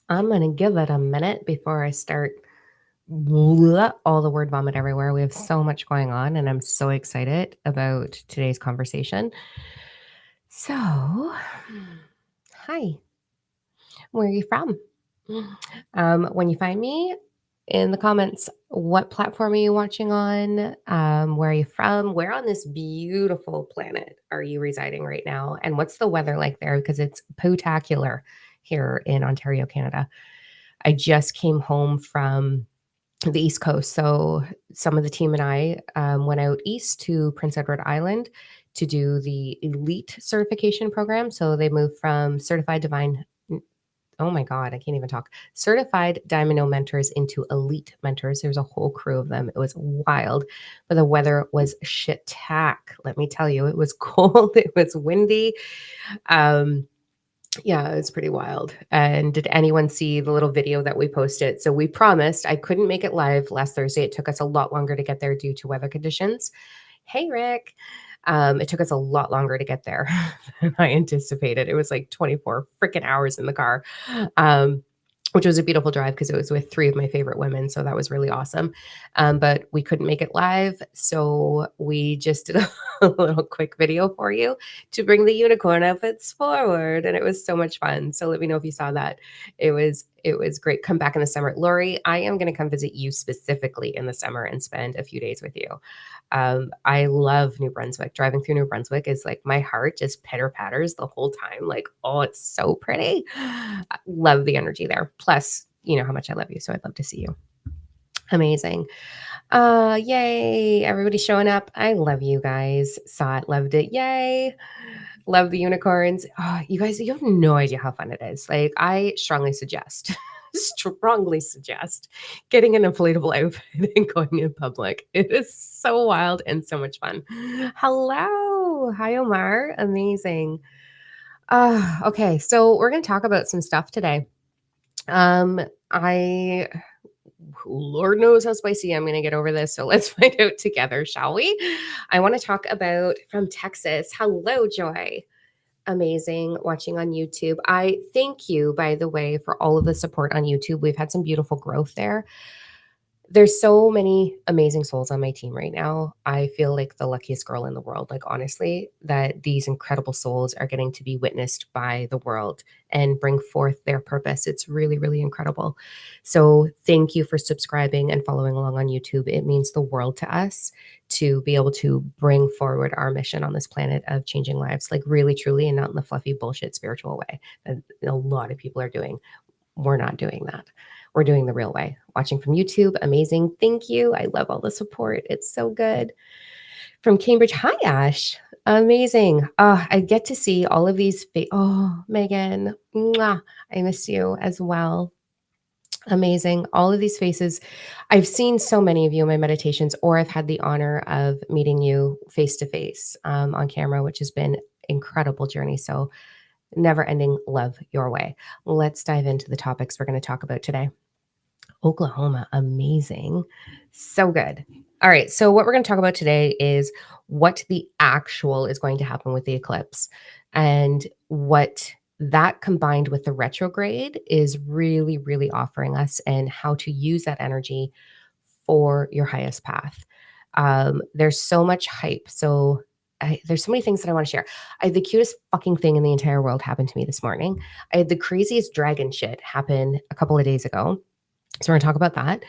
I'm going to give it a minute before I start all the word vomit everywhere. We have so much going on, and I'm so excited about today's conversation. So, hi, where are you from? When you find me in the comments, what platform are you watching on? Where are you from? Where on this beautiful planet are you residing right now? And what's the weather like there? Because it's spectacular here in Ontario, Canada. I just came home from the East Coast. So some of the team and I went out east to Prince Edward Island to do the elite certification program. So they moved from certified divine. Oh my God, I can't even talk. Certified Diamond mentors into elite mentors. There's a whole crew of them. It was wild, but the weather was shit tack. Let me tell you, it was cold. It was windy. Um, yeah, it's pretty wild. And did anyone see the little video that we posted? So we promised I couldn't make it live last Thursday. It took us a lot longer to get there due to weather conditions. Hey, Rick. It took us a lot longer to get there than I anticipated. It was like 24 freaking hours in the car. Um, which was a beautiful drive because it was with three of my favorite women. So that was really awesome. But we couldn't make it live. So we just did a little quick video for you to bring the unicorn outfits forward. And it was so much fun. So let me know if you saw that. It was great. Come back in the summer. Lori, I am going to come visit you specifically in the summer and spend a few days with you. I love New Brunswick. Driving through New Brunswick is like my heart just pitter patters the whole time. Like, oh, it's so pretty. I love the energy there. Plus, you know how much I love you. So I'd love to see you. Amazing. Yay. Everybody showing up. I love you guys. Saw it, loved it. Yay. Love the unicorns. Oh, you guys, you have no idea how fun it is. Like, I strongly suggest, strongly suggest getting an inflatable outfit and going in public. It is so wild and so much fun. Hello. Hi, Omar. Amazing. Okay. So we're going to talk about some stuff today. I Lord knows how spicy I'm going to get over this. So let's find out together, shall we? I want to talk about from Texas. Hello, Joy. Amazing watching on YouTube. I thank you, by the way, for all of the support on YouTube. We've had some beautiful growth there. There's so many amazing souls on my team right now. I feel like the luckiest girl in the world, like honestly, that these incredible souls are getting to be witnessed by the world and bring forth their purpose. It's really, really incredible. So thank you for subscribing and following along on YouTube. It means the world to us to be able to bring forward our mission on this planet of changing lives, like really, truly, and not in the fluffy bullshit spiritual way that a lot of people are doing. We're not doing that. We're doing the real way. Watching from YouTube, amazing. Thank you. I love all the support. It's so good. From Cambridge, hi, Ash. Amazing. I get to see all of these. Oh, Megan, mwah, I miss you as well. Amazing. All of these faces. I've seen so many of you in my meditations, or I've had the honor of meeting you face to face on camera, which has been incredible journey. So never ending love your way. Let's dive into the topics we're going to talk about today. Oklahoma, amazing. So good. All right. So, what we're going to talk about today is what the actual is going to happen with the eclipse and what that combined with the retrograde is really, really offering us and how to use that energy for your highest path. There's so much hype. So, there's so many things that I want to share. I had the cutest fucking thing in the entire world happen to me this morning. I had the craziest dragon shit happen a couple of days ago. So we're going to talk about that.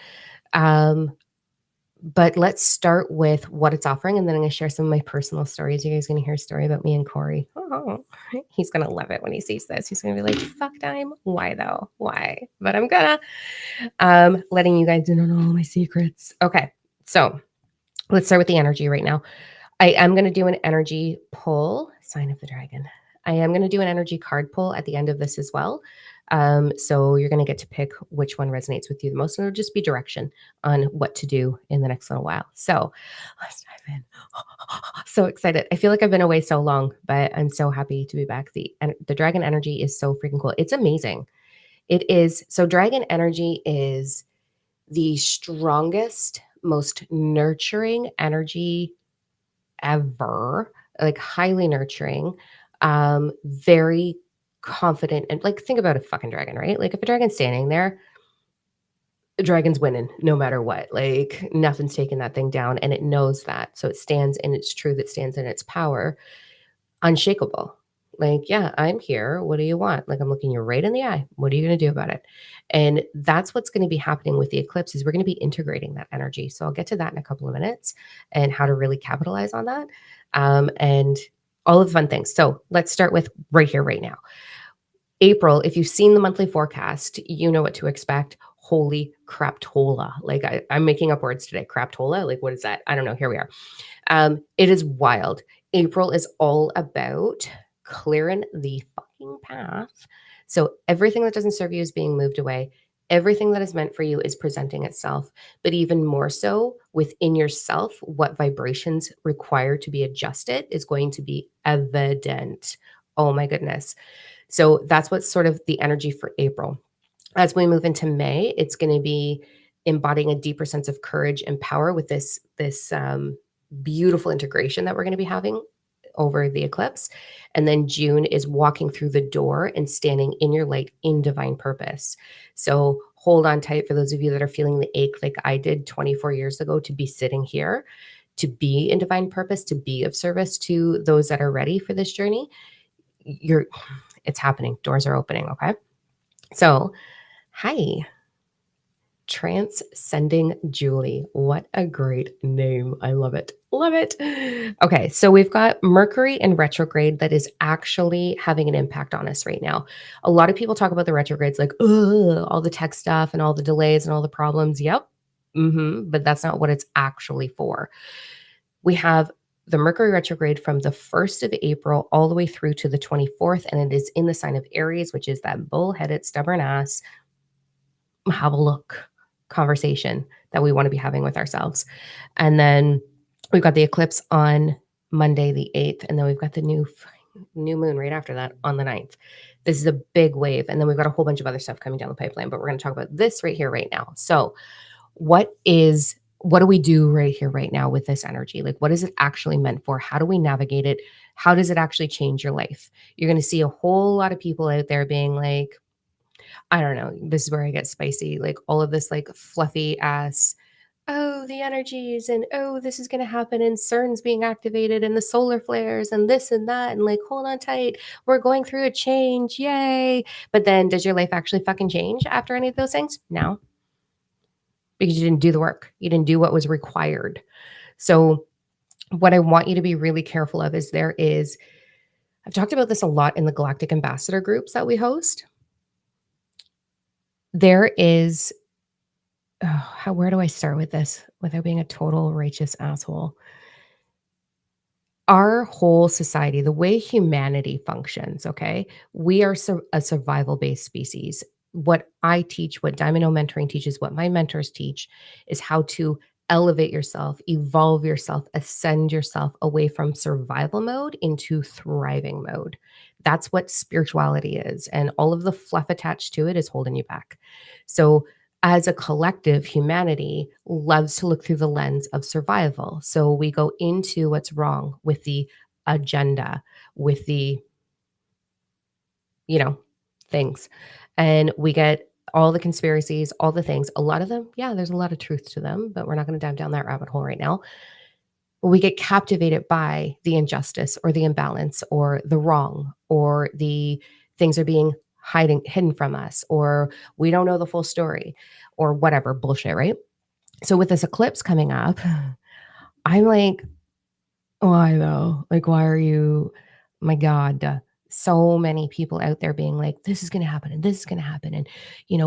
But let's start with what it's offering, and then I'm going to share some of my personal stories. You guys are going to hear a story about me and Corey. Oh, he's going to love it when he sees this. He's going to be like, fuck Dime. Why though? Why? But I'm going to, letting you guys in on all my secrets. Okay. So let's start with the energy right now. I am going to do an energy pull, sign of the dragon. I am going to do an energy card pull at the end of this as well. So you're going to get to pick which one resonates with you the most. And it'll just be direction on what to do in the next little while. So let's dive in. So excited. I feel like I've been away so long, but I'm so happy to be back. The dragon energy is so freaking cool. It's amazing. It is. So dragon energy is the strongest, most nurturing energy ever, like highly nurturing, very confident and like think about a fucking dragon, right? Like if a dragon's standing there, the dragon's winning no matter what. Like nothing's taking that thing down and it knows that. So it stands in its truth, it stands in its power, unshakable. Like, yeah, I'm here. What do you want? Like I'm looking you right in the eye. What are you going to do about it? And that's what's going to be happening with the eclipse is we're going to be integrating that energy. So I'll get to that in a couple of minutes and how to really capitalize on that. And all of the fun things. So let's start with right here, right now. April, if you've seen the monthly forecast, you know what to expect. Holy craptola. Like I'm making up words today. Craptola. Like, what is that? I don't know. Here we are. It is wild. April is all about clearing the fucking path. So everything that doesn't serve you is being moved away. Everything that is meant for you is presenting itself, but even more so within yourself, what vibrations require to be adjusted is going to be evident. Oh my goodness. So that's what's sort of the energy for April. As we move into May, it's going to be embodying a deeper sense of courage and power with this beautiful integration that we're going to be having over the eclipse. And then June is walking through the door and standing in your light in divine purpose. So hold on tight for those of you that are feeling the ache like I did 24 years ago to be sitting here, to be in divine purpose, to be of service to those that are ready for this journey. It's happening. Doors are opening. Okay. So, hi, Transcending Julie. What a great name. I love it. Love it. Okay. So, we've got Mercury in retrograde that is actually having an impact on us right now. A lot of people talk about the retrogrades like, ugh, all the tech stuff and all the delays and all the problems. Yep. But that's not what it's actually for. We have the Mercury retrograde from the 1st of April all the way through to the 24th, and it is in the sign of Aries, which is that bullheaded, stubborn ass, have a look conversation that we want to be having with ourselves. And then we've got the eclipse on Monday, the 8th, and then we've got the new moon right after that on the 9th. This is a big wave. And then we've got a whole bunch of other stuff coming down the pipeline, but we're going to talk about this right here, right now. So, what do we do right here, right now with this energy? Like, what is it actually meant for? How do we navigate it? How does it actually change your life? You're going to see a whole lot of people out there being like, I don't know, this is where I get spicy, like all of this like fluffy ass, oh, the energies and oh, this is going to happen and CERN's being activated and the solar flares and this and that. And like, hold on tight. We're going through a change. Yay. But then does your life actually fucking change after any of those things? No, because you didn't do the work. You didn't do what was required. So, what I want you to be really careful of is I've talked about this a lot in the Galactic Ambassador groups that we host. There is, where do I start with this without being a total righteous asshole? Our whole society, the way humanity functions, okay, we are a survival based species. What I teach, what Diamond Mentoring teaches, what my mentors teach is how to elevate yourself, evolve yourself, ascend yourself away from survival mode into thriving mode. That's what spirituality is. And all of the fluff attached to it is holding you back. So, as a collective, humanity loves to look through the lens of survival. So we go into what's wrong with the agenda, with the, you know, things. And we get all the conspiracies, all the things. A lot of them, yeah, there's a lot of truth to them, but we're not going to dive down that rabbit hole right now. We get captivated by the injustice or the imbalance or the wrong or the things are being hidden from us or we don't know the full story or whatever bullshit, right? So with this eclipse coming up, I'm like, why though? Like, why are you, my God, so many people out there being like, this is going to happen and this is going to happen. And,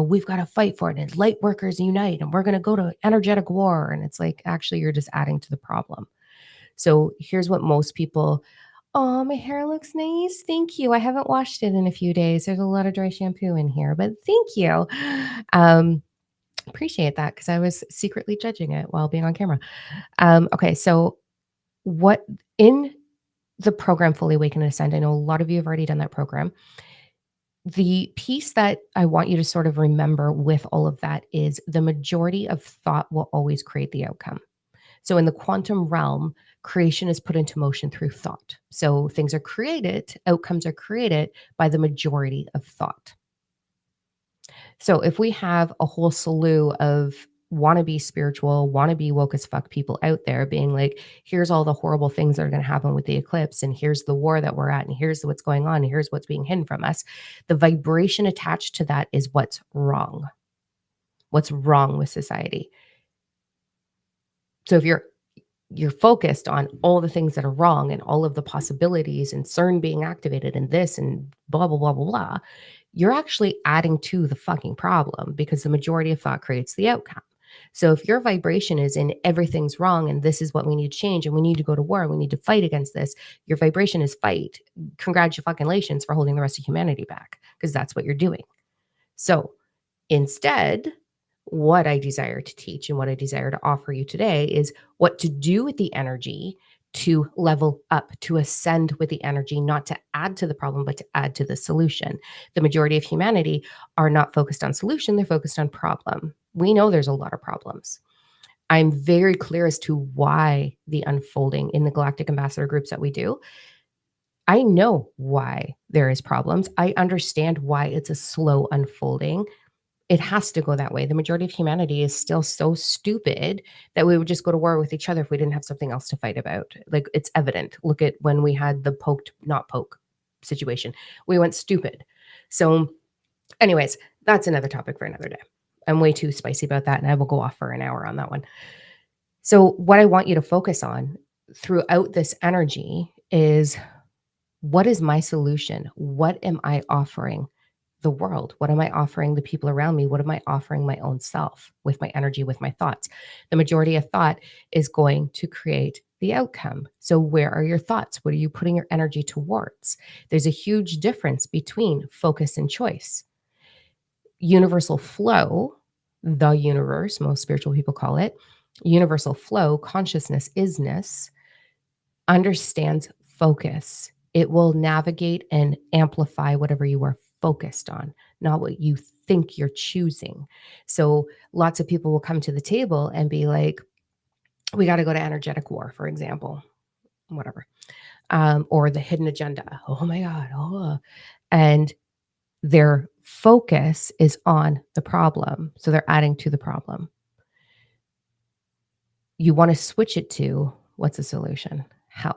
we've got to fight for it. And light workers unite and we're going to go to energetic war. And it's like, actually, you're just adding to the problem. So here's what most people, oh, my hair looks nice. Thank you. I haven't washed it in a few days. There's a lot of dry shampoo in here, but thank you. Appreciate that because I was secretly judging it while being on camera. Okay, so what in the program Fully Awaken and Ascend, I know a lot of you have already done that program. The piece that I want you to sort of remember with all of that is the majority of thought will always create the outcome. So in the quantum realm, creation is put into motion through thought. So things are created, outcomes are created by the majority of thought. So if we have a whole slew of wannabe spiritual, wannabe woke as fuck people out there being like, here's all the horrible things that are going to happen with the eclipse, and here's the war that we're at, and here's what's going on, and here's what's being hidden from us. The vibration attached to that is what's wrong. What's wrong with society? So if you're focused on all the things that are wrong and all of the possibilities and CERN being activated and this and blah, blah, blah, blah, blah, you're actually adding to the fucking problem because the majority of thought creates the outcome. So if your vibration is in everything's wrong and this is what we need to change and we need to go to war and we need to fight against this, your vibration is fight. Congratulations for holding the rest of humanity back because that's what you're doing. So instead, what I desire to teach and what I desire to offer you today is what to do with the energy to level up, to ascend with the energy, not to add to the problem, but to add to the solution. The majority of humanity are not focused on solution, they're focused on problem. We know there's a lot of problems. I'm very clear as to why the unfolding in the galactic ambassador groups that we do. I know why there is problems. I understand why it's a slow unfolding. It has to go that way. The majority of humanity is still so stupid that we would just go to war with each other if we didn't have something else to fight about. Like, it's evident. Look at when we had the poked, not poke situation. We went stupid. So, anyways, that's another topic for another day. I'm way too spicy about that, and I will go off for an hour on that one. So, what I want you to focus on throughout this energy is, what is my solution? What am I offering the world? What am I offering the people around me? What am I offering my own self with my energy, with my thoughts? The majority of thought is going to create the outcome. So where are your thoughts? What are you putting your energy towards? There's a huge difference between focus and choice. Universal flow, the universe, most spiritual people call it, universal flow, consciousness, isness, understands focus. It will navigate and amplify whatever you are focused on, not what you think you're choosing. So lots of people will come to the table and be like, we got to go to energetic war, for example, whatever, or the hidden agenda. Oh my God. Oh. And their focus is on the problem. So they're adding to the problem. You want to switch it to, what's the solution?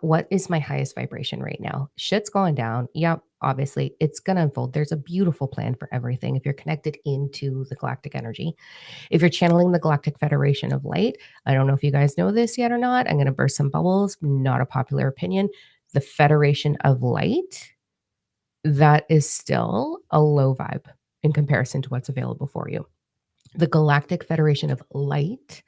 What is my highest vibration right now? Shit's going down. Yep, obviously it's going to unfold. There's a beautiful plan for everything if you're connected into the galactic energy. If you're channeling the Galactic Federation of Light, I don't know if you guys know this yet or not. I'm going to burst some bubbles. Not a popular opinion. The Federation of Light, that is still a low vibe in comparison to what's available for you. The Galactic Federation of Light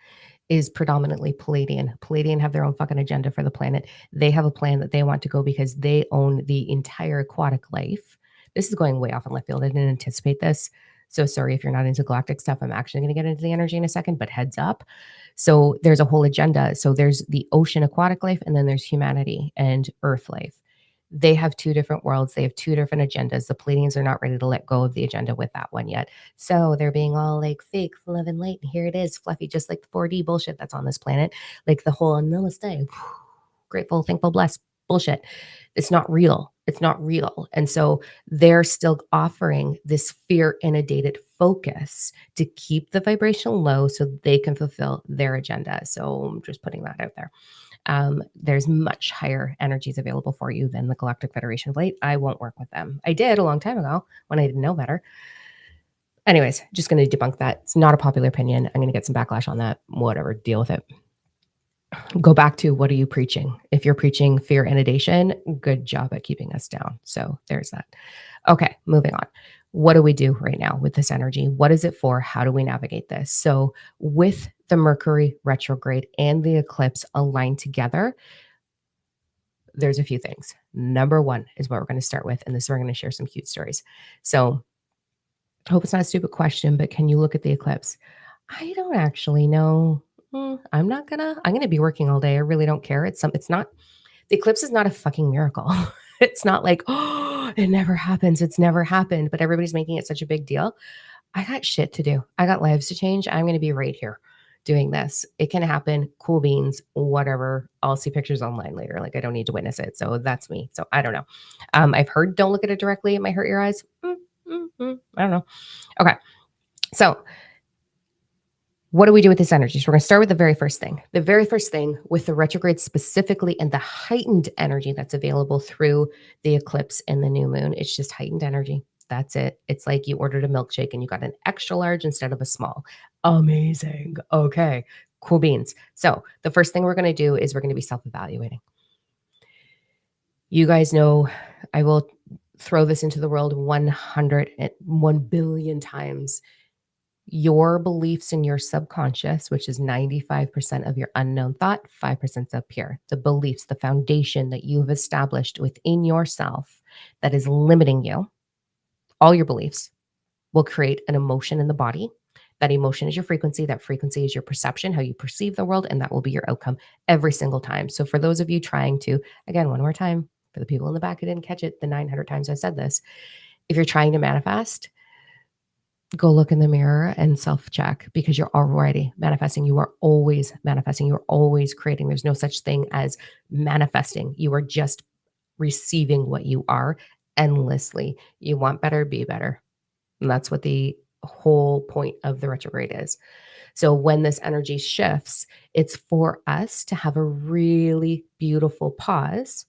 is predominantly Palladian. Palladian have their own fucking agenda for the planet. They have a plan that they want to go because they own the entire aquatic life. This is going way off in left field. I didn't anticipate this. So sorry if you're not into galactic stuff. I'm actually going to get into the energy in a second, but heads up. So there's a whole agenda. So there's the ocean aquatic life, and then there's humanity and earth life. They have two different worlds. They have two different agendas. The Palladians are not ready to let go of the agenda with that one yet. So they're being all like fake, love and light. And here it is, fluffy, just like the 4D bullshit that's on this planet. Like the whole namaste, grateful, thankful, blessed bullshit. It's not real. It's not real. And so they're still offering this fear inundated focus to keep the vibration low so they can fulfill their agenda. So I'm just putting that out there. There's much higher energies available for you than the Galactic Federation of Light. I won't work with them. I did a long time ago when I didn't know better. Anyways, just going to debunk that. It's not a popular opinion. I'm going to get some backlash on that. Whatever, deal with it. Go back to, what are you preaching? If you're preaching fear inundation, good job at keeping us down. So there's that. Okay, moving on. What do we do right now with this energy? What is it for? How do we navigate this? So with the Mercury retrograde and the eclipse aligned together, there's a few things. Number one is what we're going to start with, and this is where we're going to share some cute stories. So I hope it's not a stupid question, but can you look at the eclipse? I don't actually know. I'm going to be working all day. I really don't care. It's not, the eclipse is not a fucking miracle. It's not like, oh, it never happens. It's never happened, but everybody's making it such a big deal. I got shit to do. I got lives to change. I'm going to be right here. doing this. It can happen. Cool beans, whatever. I'll see pictures online later. Like I don't need to witness it. So that's me. So I don't know. I've heard don't look at it directly. It might hurt your eyes. I don't know. Okay. So what do we do with this energy? So we're going to start with the very first thing. The very first thing with the retrograde specifically and the heightened energy that's available through the eclipse and the new moon, it's just heightened energy. That's it. It's like you ordered a milkshake and you got an extra large instead of a small. Amazing. Okay. Cool beans. So the first thing we're going to do is we're going to be self-evaluating. You guys know I will throw this into the world 1 billion times. Your beliefs in your subconscious, which is 95% of your unknown thought, 5% up here. The beliefs, the foundation that you've established within yourself that is limiting you, all your beliefs will create an emotion in the body. That emotion is your frequency. That frequency is your perception, how you perceive the world, and that will be your outcome every single time. So for those of you trying to, again, one more time, for the people in the back who didn't catch it, the 900 times I've said this, if you're trying to manifest, go look in the mirror and self-check because you're already manifesting. You are always manifesting. You're always creating. There's no such thing as manifesting. You are just receiving what you are endlessly. You want better, be better. And that's what the whole point of the retrograde is. So when this energy shifts, it's for us to have a really beautiful pause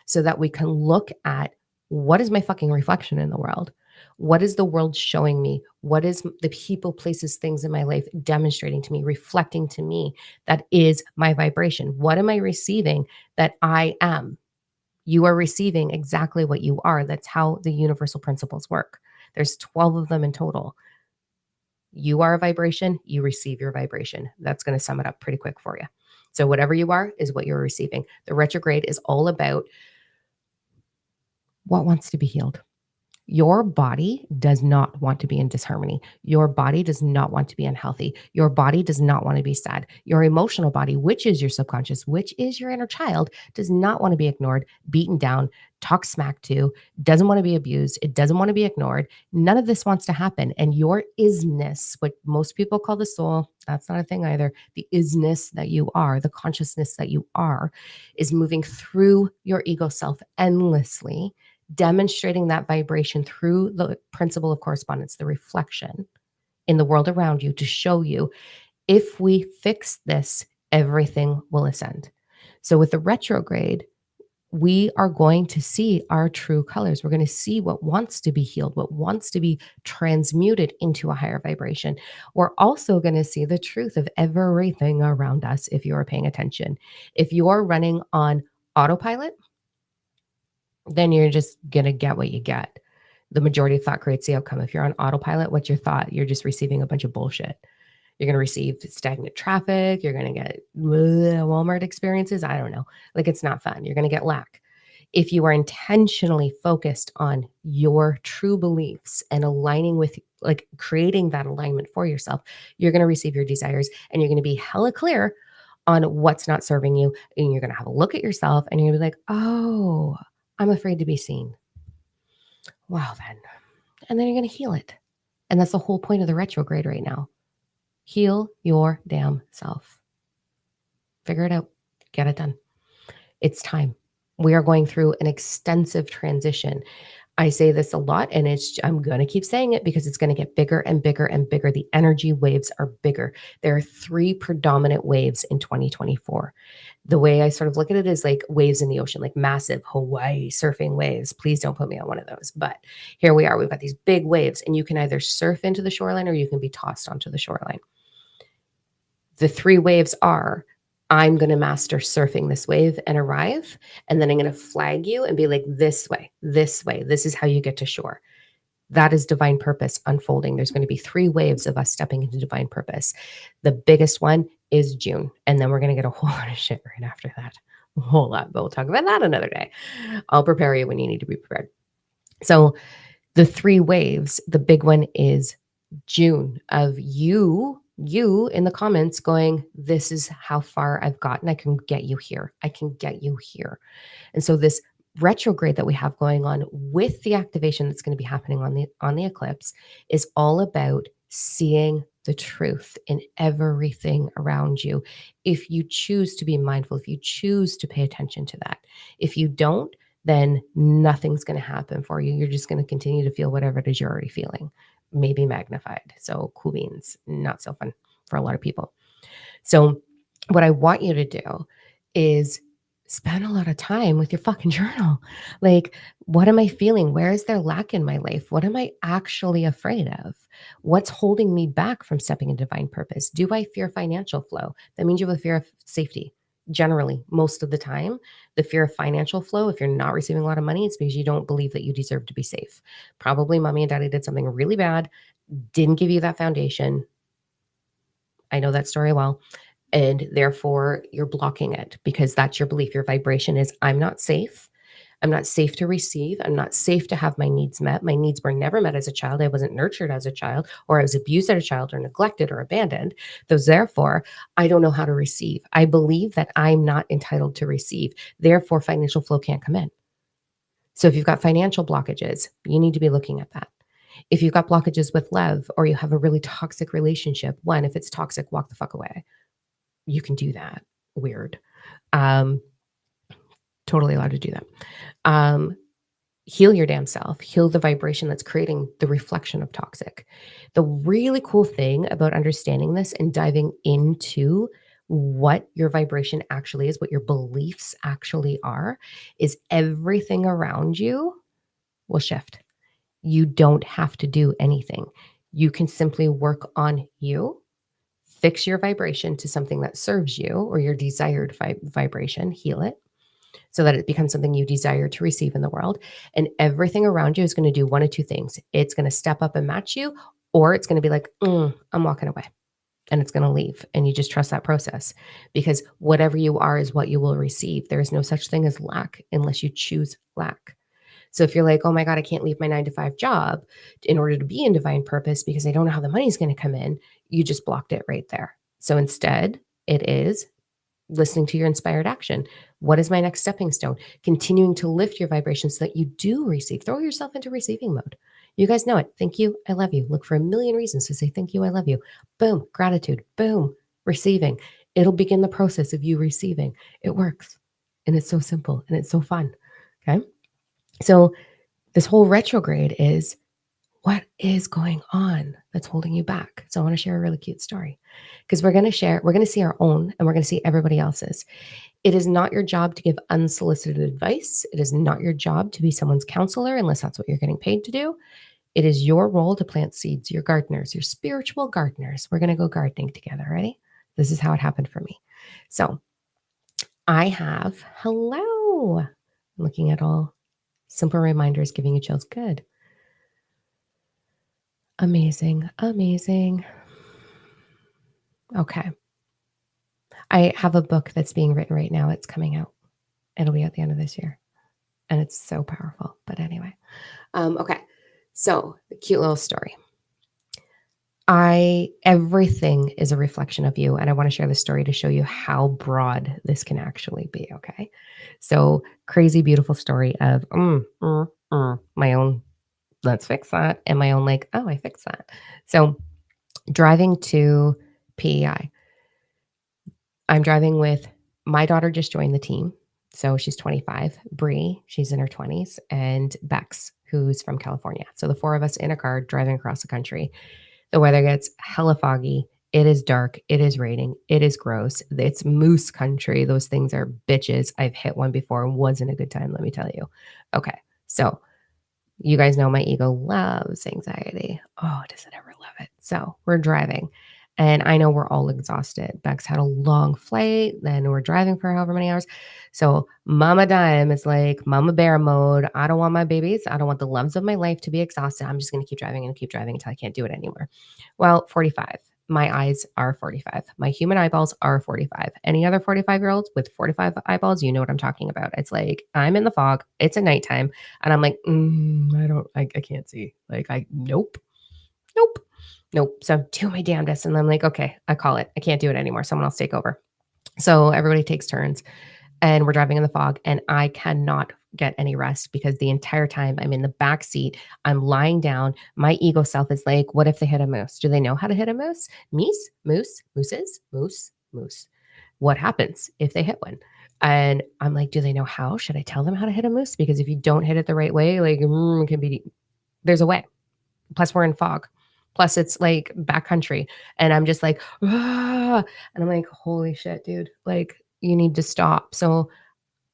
so that we can look at what is my fucking reflection in the world? What is the world showing me? What is the people, places, things in my life demonstrating to me, reflecting to me that is my vibration? What am I receiving that I am? You are receiving exactly what you are. That's how the universal principles work. There's 12 of them in total. You are a vibration, you receive your vibration. That's going to sum it up pretty quick for you. So whatever you are is what you're receiving. The retrograde is all about what wants to be healed. Your body does not want to be in disharmony. Your body does not want to be unhealthy. Your body does not want to be sad. Your emotional body, which is your subconscious, which is your inner child, does not want to be ignored, beaten down, talked smack to, doesn't want to be abused. It doesn't want to be ignored. None of this wants to happen. And your isness, what most people call the soul, that's not a thing either. The isness that you are, the consciousness that you are, is moving through your ego self endlessly, demonstrating that vibration through the principle of correspondence, the reflection in the world around you to show you if we fix this, everything will ascend. So with the retrograde, we are going to see our true colors. We're going to see what wants to be healed, what wants to be transmuted into a higher vibration. We're also going to see the truth of everything around us if you are paying attention. If you are running on autopilot, then you're just going to get what you get. The majority of thought creates the outcome. If you're on autopilot, what's your thought? You're just receiving a bunch of bullshit. You're going to receive stagnant traffic. You're going to get Walmart experiences. I don't know. Like it's not fun. You're going to get lack. If you are intentionally focused on your true beliefs and aligning with, like creating that alignment for yourself, you're going to receive your desires and you're going to be hella clear on what's not serving you. And you're going to have a look at yourself and you're going to be like, oh, I'm afraid to be seen. Wow, then. And then you're going to heal it. And that's the whole point of the retrograde right now. Heal your damn self. Figure it out. Get it done. It's time. We are going through an extensive transition. I say this a lot and I'm going to keep saying it because it's going to get bigger and bigger and bigger. The energy waves are bigger. There are 3 predominant waves in 2024. The way I sort of look at it is like waves in the ocean, like massive Hawaii surfing waves. Please don't put me on one of those. But here we are. We've got these big waves and you can either surf into the shoreline or you can be tossed onto the shoreline. The 3 waves are, I'm going to master surfing this wave and arrive. And then I'm going to flag you and be like, this way, this way. This is how you get to shore. That is divine purpose unfolding. There's going to be 3 waves of us stepping into divine purpose. The biggest one is June. And then we're going to get a whole lot of shit right after that. A whole lot. But we'll talk about that another day. I'll prepare you when you need to be prepared. So the 3 waves, the big one is June of you in the comments going, this is how far I've gotten. I can get you here. I can get you here. And so this retrograde that we have going on with the activation that's going to be happening on the eclipse is all about seeing the truth in everything around you if you choose to be mindful, if you choose to pay attention to that. If you don't, then nothing's going to happen for you. You're just going to continue to feel whatever it is you're already feeling, maybe magnified. So, cool beans, not so fun for a lot of people. So, what I want you to do is spend a lot of time with your fucking journal. Like, what am I feeling? Where is there lack in my life? What am I actually afraid of? What's holding me back from stepping into divine purpose? Do I fear financial flow? That means you have a fear of safety. Generally, most of the time, the fear of financial flow, if you're not receiving a lot of money, it's because you don't believe that you deserve to be safe. Probably mommy and daddy did something really bad, didn't give you that foundation. I know that story well. And therefore, you're blocking it because that's your belief. Your vibration is I'm not safe. I'm not safe to receive. I'm not safe to have my needs met. My needs were never met as a child. I wasn't nurtured as a child, or I was abused as a child, or neglected, or abandoned. Those, therefore, I don't know how to receive. I believe that I'm not entitled to receive. Therefore, financial flow can't come in. So if you've got financial blockages, you need to be looking at that. If you've got blockages with love, or you have a really toxic relationship, one, if it's toxic, walk the fuck away. You can do that. Weird. Um, totally allowed to do that. Um, heal your damn self, heal the vibration that's creating the reflection of toxic. The really cool thing about understanding this and diving into what your vibration actually is, what your beliefs actually are, is everything around you will shift. You don't have to do anything. You can simply work on you, fix your vibration to something that serves you or your desired vibration, heal it so that it becomes something you desire to receive in the world. And everything around you is going to do one of two things. It's going to step up and match you, or it's going to be like, I'm walking away, and it's going to leave. And you just trust that process, because whatever you are is what you will receive. There is no such thing as lack unless you choose lack. So if you're like, oh my God, I can't leave my 9 to 5 job in order to be in divine purpose because I don't know how the money's going to come in, you just blocked it right there. So instead, it is listening to your inspired action. What is my next stepping stone? Continuing to lift your vibration so that you do receive. Throw yourself into receiving mode. You guys know it. Thank you. I love you. Look for a million reasons to say thank you. I love you. Boom. Gratitude. Boom. Receiving. It'll begin the process of you receiving. It works. And it's so simple and it's so fun. Okay. So this whole retrograde is what is going on that's holding you back. So I want to share a really cute story, because we're going to see our own, and we're going to see everybody else's. It is not your job to give unsolicited advice. It is not your job to be someone's counselor unless that's what you're getting paid to do. It is your role to plant seeds, your gardeners, your spiritual gardeners. We're going to go gardening together. Ready? This is how it happened for me. So I have, hello, I'm looking at all simple reminders, giving you chills. Good. Amazing. Amazing. Okay. I have a book that's being written right now. It's coming out. It'll be at the end of this year. And it's so powerful. But anyway. Okay. So the cute little story. Everything is a reflection of you. And I want to share this story to show you how broad this can actually be. Okay. So crazy, beautiful story of my own, let's fix that. And my own, like, oh, I fixed that. So driving to PEI. I'm driving with my daughter, just joined the team. So she's 25, Bree, she's in her 20s, and Bex, who's from California. So the 4 of us in a car driving across the country. The weather gets hella foggy. It is dark. It is raining. It is gross. It's moose country. Those things are bitches. I've hit one before and wasn't a good time, let me tell you. Okay. So you guys know my ego loves anxiety. Oh, does it ever love it? So we're driving, and I know we're all exhausted. Bex had a long flight, then we're driving for however many hours. So Mama Diam is like Mama Bear mode. I don't want my babies. I don't want the loves of my life to be exhausted. I'm just going to keep driving and keep driving until I can't do it anymore. Well, 45. My eyes are 45. My human eyeballs are 45. Any other 45-year-olds with 45 eyeballs, you know what I'm talking about. It's like I'm in the fog. It's a nighttime. And I'm like, I can't see. Like, nope. So I'm doing my damnedest. And I'm like, okay, I call it. I can't do it anymore. Someone else take over. So everybody takes turns. and we're driving in the fog, and I cannot get any rest because the entire time I'm in the back seat, I'm lying down. My ego self is like, what if they hit a moose? Do they know how to hit a moose? Meese, moose, mooses, moose, moose. What happens if they hit one? And I'm like, do they know how? Should I tell them how to hit a moose? Because if you don't hit it the right way, like it can be, there's a way. Plus we're in fog. Plus it's like backcountry. And I'm just like, ah, and I'm like, holy shit, dude. Like you need to stop. So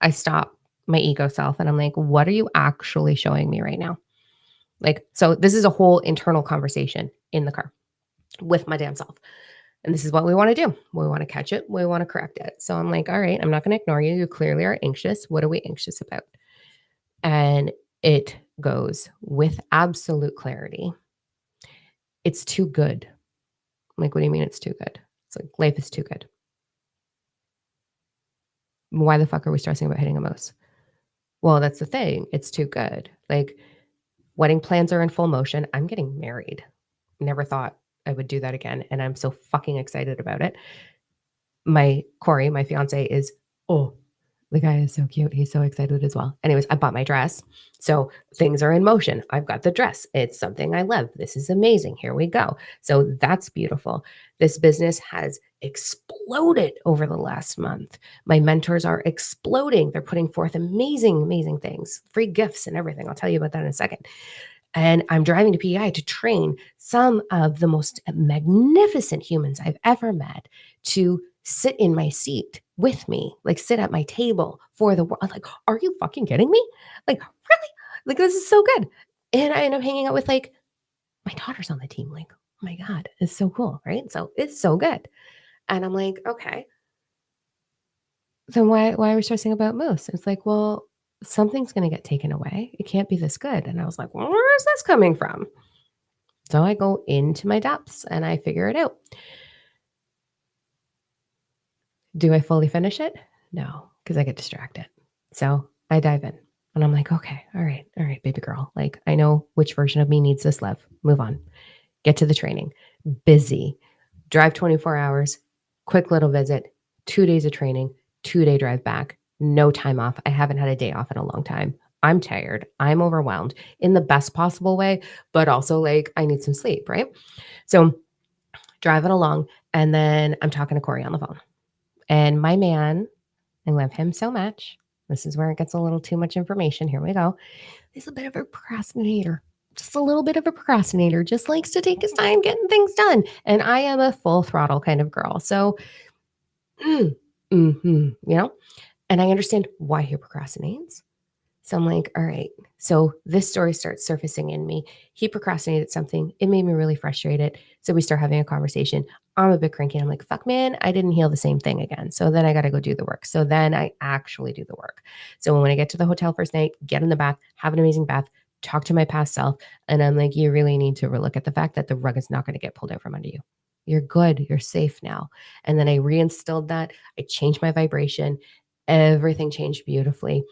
I stop my ego self and I'm like, what are you actually showing me right now? Like, so this is a whole internal conversation in the car with my damn self. And this is what we want to do. We want to catch it. We want to correct it. So I'm like, all right, I'm not going to ignore you. You clearly are anxious. What are we anxious about? And it goes with absolute clarity. It's too good. I'm like, what do you mean it's too good? It's like, life is too good. Why the fuck are we stressing about hitting a moose? Well, that's the thing. It's too good. Like, wedding plans are in full motion. I'm getting married. Never thought I would do that again. And I'm so fucking excited about it. My Corey, my fiance, is, oh, the guy is so cute. He's so excited as well. Anyways, I bought my dress. So things are in motion. I've got the dress. It's something I love. This is amazing. Here we go. So that's beautiful. This business has exploded over the last month. My mentors are exploding. They're putting forth amazing, amazing things, free gifts and everything. I'll tell you about that in a second. And I'm driving to PEI to train some of the most magnificent humans I've ever met to sit in my seat with me, like sit at my table for the world. Like, are you fucking kidding me? Like, really? Like, this is so good. And I end up hanging out with like my daughter's on the team. Like, oh my God, it's so cool. Right. So it's so good. And I'm like, okay, then why are we stressing about moose? It's like, well, something's going to get taken away. It can't be this good. And I was like, well, where is this coming from? So I go into my depths and I figure it out. Do I fully finish it? No, because I get distracted. So I dive in and I'm like, okay, all right, baby girl. Like, I know which version of me needs this love. Move on. Get to the training. Busy. Drive 24 hours. Quick little visit. 2 days of training. 2-day drive back. No time off. I haven't had a day off in a long time. I'm tired. I'm overwhelmed in the best possible way, but also like I need some sleep, right? So driving along, and then I'm talking to Corey on the phone. And my man, I love him so much. This is where it gets a little too much information. Here we go. He's a bit of a procrastinator. Just a little bit of a procrastinator. Just likes to take his time getting things done. And I am a full throttle kind of girl. So, you know, and I understand why he procrastinates. So I'm like, all right. So this story starts surfacing in me. He procrastinated something. It made me really frustrated. So we start having a conversation. I'm a bit cranky. I'm like, fuck, man, I didn't heal the same thing again. So then I got to go do the work. So then I actually do the work. So when I get to the hotel first night, get in the bath, have an amazing bath, talk to my past self. And I'm like, you really need to look at the fact that the rug is not going to get pulled out from under you. You're good. You're safe now. And then I reinstilled that. I changed my vibration. Everything changed beautifully.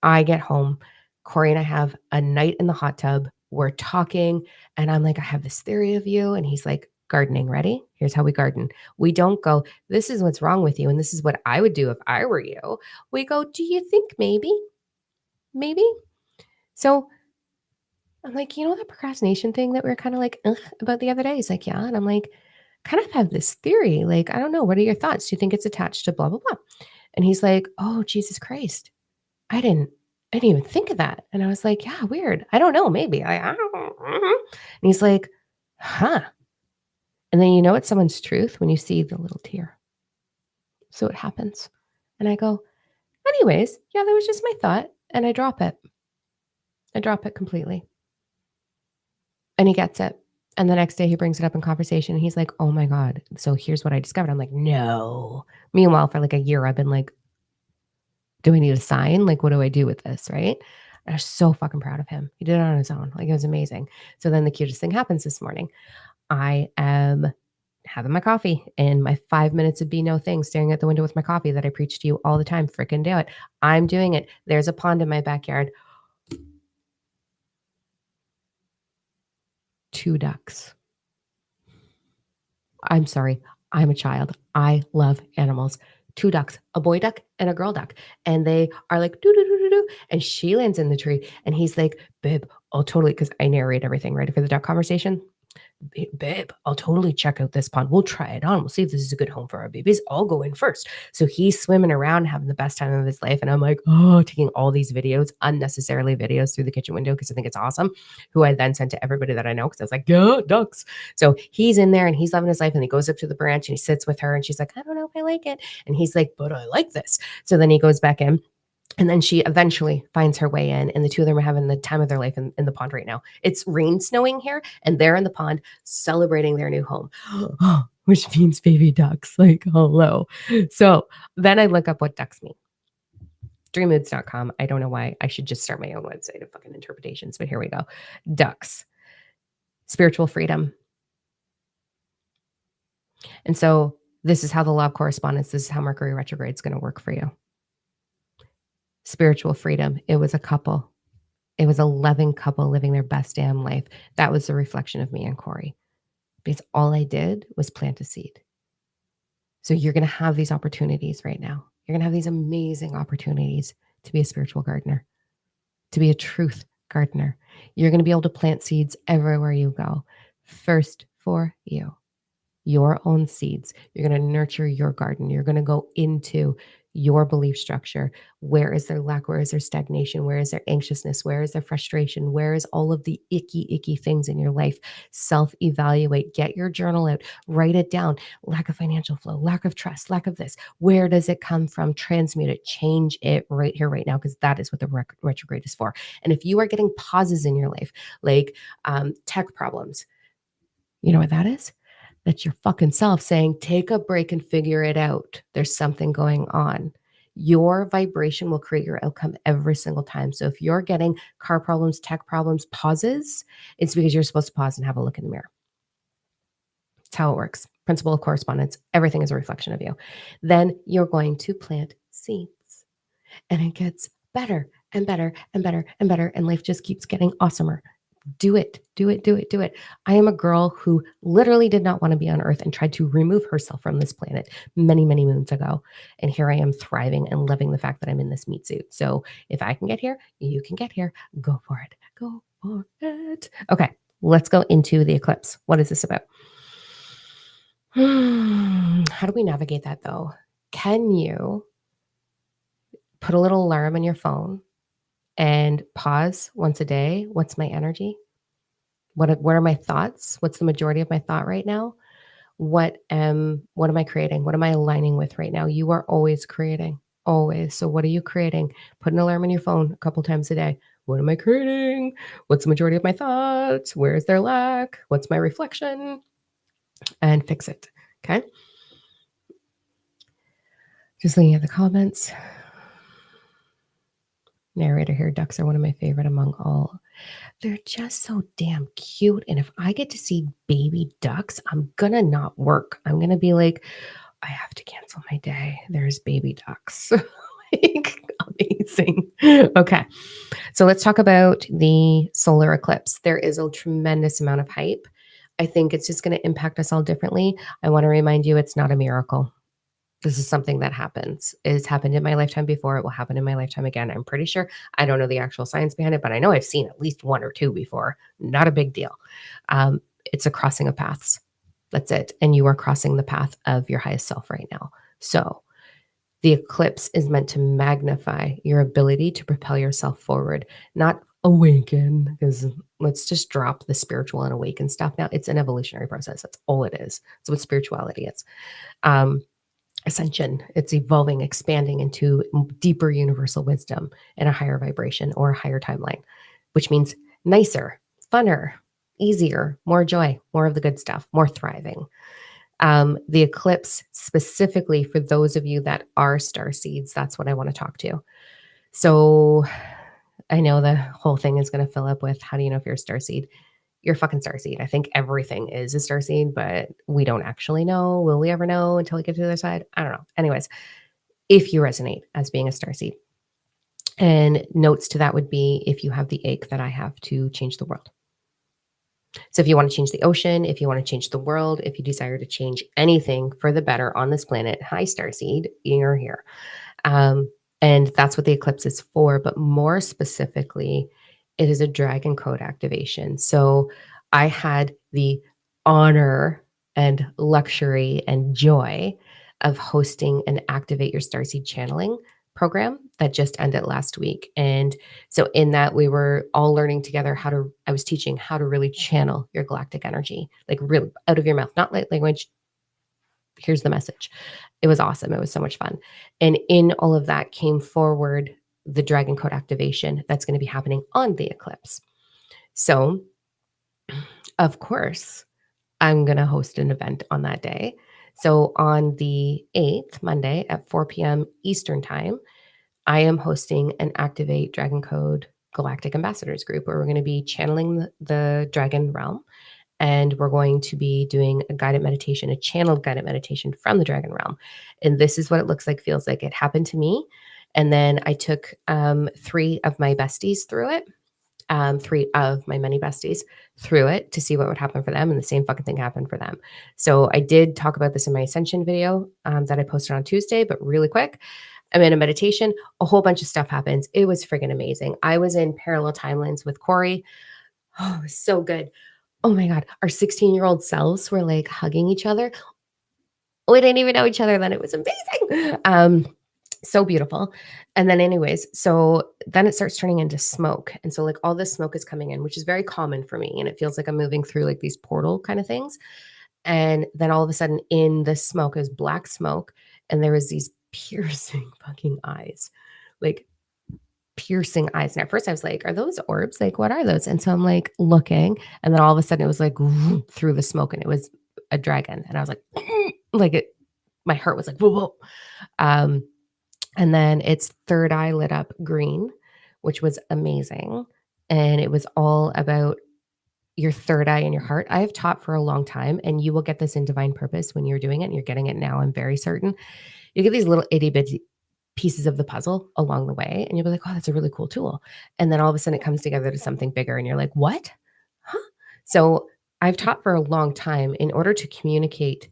I get home. Corey and I have a night in the hot tub. We're talking, and I'm like, I have this theory of you. And he's like, gardening, ready? Here's how we garden. We don't go, this is what's wrong with you. And this is what I would do if I were you. We go, do you think maybe? Maybe? So I'm like, you know, that procrastination thing that we were kind of like ugh, about the other day? He's like, yeah. And I'm like, kind of have this theory. Like, I don't know. What are your thoughts? Do you think it's attached to blah, blah, blah? And he's like, oh, Jesus Christ. I didn't even think of that. And I was like, yeah, weird. I don't know. Maybe I don't know. And he's like, huh. And then you know it's someone's truth when you see the little tear. So it happens. And I go, anyways, yeah, that was just my thought. And I drop it. I drop it completely. And he gets it. And the next day he brings it up in conversation. And he's like, oh my God. So here's what I discovered. I'm like, no. Meanwhile, for like a year, I've been like, do I need a sign? Like, what do I do with this? Right. And I was so fucking proud of him. He did it on his own. Like, it was amazing. So then the cutest thing happens this morning. I am having my coffee and my 5 minutes of be no thing, staring at the window with my coffee that I preach to you all the time. Freaking do it. I'm doing it. There's a pond in my backyard. 2 ducks. I'm sorry. I'm a child. I love animals. 2 ducks, a boy duck and a girl duck. And they are like, "Doo, doo, doo, doo, doo," and she lands in the tree. And he's like, "Babe, I'll totally," because I narrate everything, ready for the duck conversation. Babe, I'll totally check out this pond. We'll try it on. We'll see if this is a good home for our babies. I'll go in first." So he's swimming around, having the best time of his life. And I'm like, oh, taking all these videos, unnecessarily videos through the kitchen window because I think it's awesome. Who I then sent to everybody that I know because I was like, yeah, ducks. So he's in there and he's loving his life. And he goes up to the branch and he sits with her and she's like, "I don't know if I like it." And he's like, "But I like this." So then he goes back in. And then she eventually finds her way in, and the two of them are having the time of their life in the pond right now. It's rain snowing here, and they're in the pond celebrating their new home, which means baby ducks. Like, hello. So then I look up what ducks mean. Dreammoods.com. I don't know why. I should just start my own website of fucking interpretations, but here we go. Ducks, spiritual freedom. And so this is how the law of correspondence, this is how Mercury retrograde is going to work for you. Spiritual freedom. It was a couple. It was a loving couple living their best damn life. That was the reflection of me and Corey, because all I did was plant a seed. So you're going to have these opportunities right now. You're going to have these amazing opportunities to be a spiritual gardener, to be a truth gardener. You're going to be able to plant seeds everywhere you go. First for you, your own seeds. You're going to nurture your garden. You're going to go into your belief structure. Where is their lack? Where is their stagnation? Where is their anxiousness? Where is their frustration? Where is all of the icky things in your life? Self-evaluate, get your journal out, write it down. Lack of financial flow, lack of trust, lack of this. Where does it come from? Transmute it, change it right here, right now, because that is what the retrograde is for. And if you are getting pauses in your life, like tech problems, you know what that is? That's your fucking self saying, take a break and figure it out. There's something going on. Your vibration will create your outcome every single time. So if you're getting car problems, tech problems, pauses, it's because you're supposed to pause and have a look in the mirror. That's how it works. Principle of correspondence. Everything is a reflection of you. Then you're going to plant seeds. And it gets better and better and better and better. And life just keeps getting awesomer. Do it, do it, do it, do it. I am a girl who literally did not want to be on Earth and tried to remove herself from this planet many, many moons ago. And here I am thriving and loving the fact that I'm in this meat suit. So if I can get here, you can get here. Go for it. Go for it. Okay, let's go into the eclipse. What is this about? How do we navigate that though? Can you put a little alarm on your phone and pause once a day? What's my energy? What are my thoughts? What's the majority of my thought right now? What am I creating? What am I aligning with right now? You are always creating, always. So what are you creating? Put an alarm on your phone a couple times a day. What am I creating? What's the majority of my thoughts? Where is their lack? What's my reflection? And fix it. Okay. Just looking at the comments. Narrator here, ducks are one of my favorite among all. They're just so damn cute. And if I get to see baby ducks, I'm gonna not work. I'm gonna be like, I have to cancel my day. There's baby ducks. Like, amazing. Okay. So let's talk about the solar eclipse. There is a tremendous amount of hype. I think it's just going to impact us all differently. I want to remind you, it's not a miracle. This is something that happens. It's happened in my lifetime before. It will happen in my lifetime again. I'm pretty sure. I don't know the actual science behind it, but I know I've seen at least one or two before. Not a big deal. It's a crossing of paths. That's it. And you are crossing the path of your highest self right now. So the eclipse is meant to magnify your ability to propel yourself forward, not awaken, because let's just drop the spiritual and awaken stuff now. It's an evolutionary process. That's all it is. That's what spirituality is. Ascension. It's evolving, expanding into deeper universal wisdom and a higher vibration or a higher timeline, which means nicer, funner, easier, more joy, more of the good stuff, more thriving. The eclipse, specifically for those of you that are star seeds, that's what I want to talk to. So I know the whole thing is going to fill up with, how do you know if you're a star seed? You're a fucking starseed. I think everything is a starseed, but we don't actually know. Will we ever know until we get to the other side? I don't know. Anyways, if you resonate as being a starseed, and notes to that would be if you have the ache that I have to change the world, So if you want to change the ocean, if you want to change the world, if you desire to change anything for the better on this planet, hi, Starseed, you're here. Um, and that's what the eclipse is for. But more specifically, it is a dragon code activation. So I had the honor and luxury and joy of hosting an Activate Your Starseed channeling program that just ended last week. And so in that we were all learning together I was teaching how to really channel your galactic energy, like really out of your mouth, not like language. Here's the message. It was awesome. It was so much fun. And in all of that came forward the Dragon Code activation that's going to be happening on the eclipse. So, of course, I'm going to host an event on that day. So, on the 8th, Monday at 4 p.m. Eastern Time, I am hosting an Activate Dragon Code Galactic Ambassadors group where we're going to be channeling the Dragon Realm, and we're going to be doing a guided meditation, a channeled guided meditation from the Dragon Realm. And this is what it looks like, feels like. It happened to me. And then I took 3 of my besties through it, 3 of my many besties through it to see what would happen for them. And the same fucking thing happened for them. So I did talk about this in my Ascension video that I posted on Tuesday, but really quick. I'm in a meditation. A whole bunch of stuff happens. It was friggin' amazing. I was in parallel timelines with Corey. Oh, it was so good. Oh my God, our 16-year-old selves were like hugging each other. We didn't even know each other then. It was amazing. So beautiful. And then, anyways, so then it starts turning into smoke. And so, like, all this smoke is coming in, which is very common for me. And it feels like I'm moving through like these portal kind of things. And then all of a sudden, in the smoke is black smoke. And there was these piercing fucking eyes, like piercing eyes. And at first I was like, are those orbs? Like, what are those? And so I'm like looking, and then all of a sudden it was like through the smoke, and it was a dragon. And I was like, like it, my heart was like, whoa, whoa. Um, and then its third eye lit up green, which was amazing. And it was all about your third eye and your heart. I have taught for a long time, and you will get this in divine purpose when you're doing it. And you're getting it now. I'm very certain. You get these little itty bitty pieces of the puzzle along the way, and you'll be like, oh, that's a really cool tool. And then all of a sudden it comes together to something bigger, and you're like, what? Huh? So I've taught for a long time, in order to communicate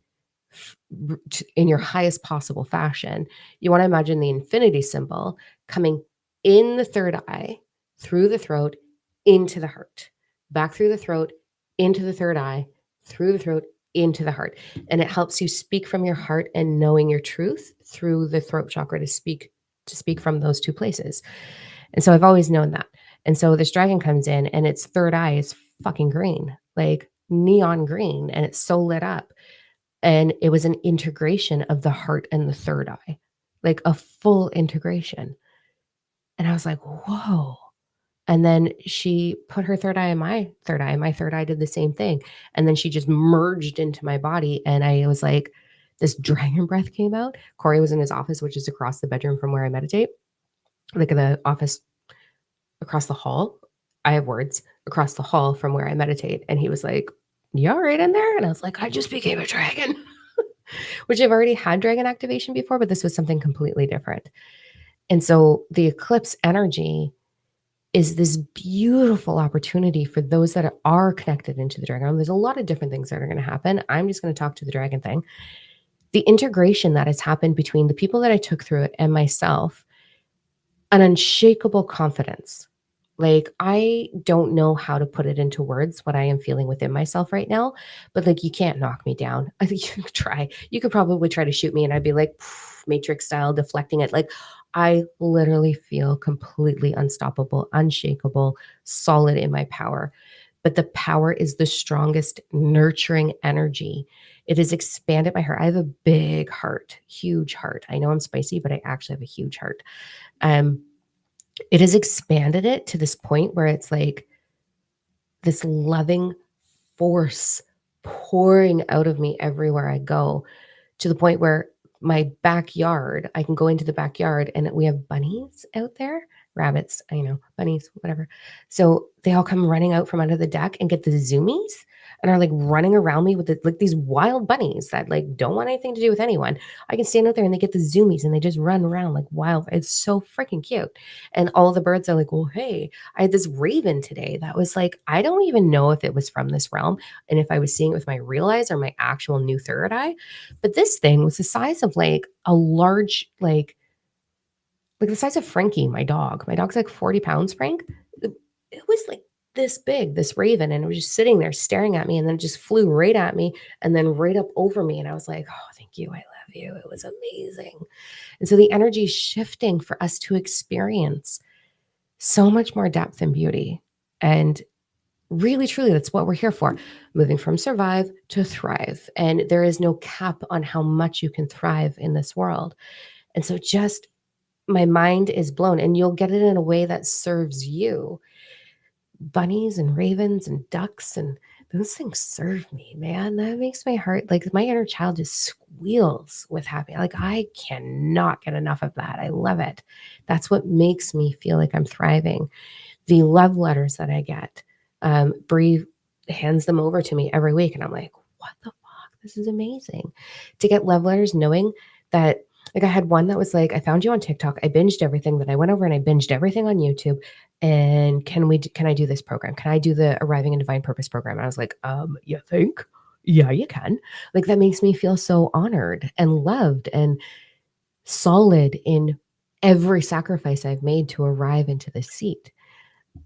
in your highest possible fashion, you want to imagine the infinity symbol coming in the third eye, through the throat, into the heart, back through the throat, into the third eye, through the throat, into the heart. And it helps you speak from your heart and knowing your truth through the throat chakra to speak from those 2 places. And so I've always known that. And so this dragon comes in, and its third eye is fucking green, like neon green, and it's so lit up. And it was an integration of the heart and the third eye, like a full integration. And I was like, whoa. And then she put her third eye in my third eye, and my third eye did the same thing. And then she just merged into my body. And I was like, this dragon breath came out. Corey was in his office, which is across the bedroom from where I meditate, like in the office across the hall. I have words across the hall from where I meditate. And he was like, you all right in there? And I was like, I just became a dragon, which I've already had dragon activation before, but this was something completely different. And so the eclipse energy is this beautiful opportunity for those that are connected into the dragon realm. There's a lot of different things that are going to happen. I'm just going to talk to the dragon thing. The integration that has happened between the people that I took through it and myself, an unshakable confidence. Like, I don't know how to put it into words, what I am feeling within myself right now, but like, you can't knock me down. I think you could try. You could probably try to shoot me, and I'd be like, Matrix style, deflecting it. Like, I literally feel completely unstoppable, unshakable, solid in my power. But the power is the strongest nurturing energy. It has expanded my heart. I have a big heart, huge heart. I know I'm spicy, but I actually have a huge heart. Um, it has expanded it to this point where it's like this loving force pouring out of me everywhere I go, to the point where my backyard, I can go into the backyard, and we have bunnies out there, rabbits, I know, bunnies, whatever. So they all come running out from under the deck and get the zoomies. and are like running around me with like these wild bunnies that like don't want anything to do with anyone. I can stand out there and they get the zoomies and they just run around like wild. It's so freaking cute. And all the birds are like, well, hey, I had this raven today that was like, I don't even know if it was from this realm and if I was seeing it with my real eyes or my actual new third eye. But this thing was the size of like a large, like the size of Frankie, my dog. My dog's like 40 pounds, Frank. It was like this big, this raven, and it was just sitting there staring at me, and then it just flew right at me and then right up over me. And I was like, oh, thank you. I love you. It was amazing. And so the energy is shifting for us to experience so much more depth and beauty. And really, truly, that's what we're here for, moving from survive to thrive. And there is no cap on how much you can thrive in this world. And so just my mind is blown, and you'll get it in a way that serves you. Bunnies and ravens and ducks and those things serve me, man. That makes my heart, like my inner child just squeals with happy. Like I cannot get enough of that. I love it. That's what makes me feel like I'm thriving. The love letters that I get, Bree hands them over to me every week, and I'm like, what the fuck? This is amazing. To get love letters knowing that, like I had one that was like, I found you on TikTok. I binged everything. Then I went over and I binged everything on YouTube. And can I do this program? Can I do the Arriving in Divine Purpose program? And I was like, you think? Yeah, you can. Like that makes me feel so honored and loved and solid in every sacrifice I've made to arrive into the seat.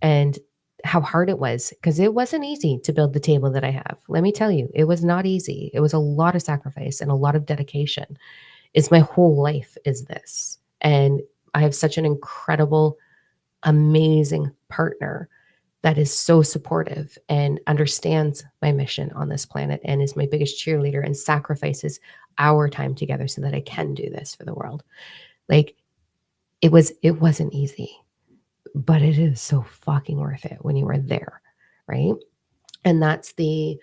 And how hard it was, because it wasn't easy to build the table that I have. Let me tell you, it was not easy. It was a lot of sacrifice and a lot of dedication. It's my whole life is this. And I have such an incredible, amazing partner that is so supportive and understands my mission on this planet and is my biggest cheerleader and sacrifices our time together so that I can do this for the world. Like it wasn't easy, but it is so fucking worth it when you are there, right? And that's the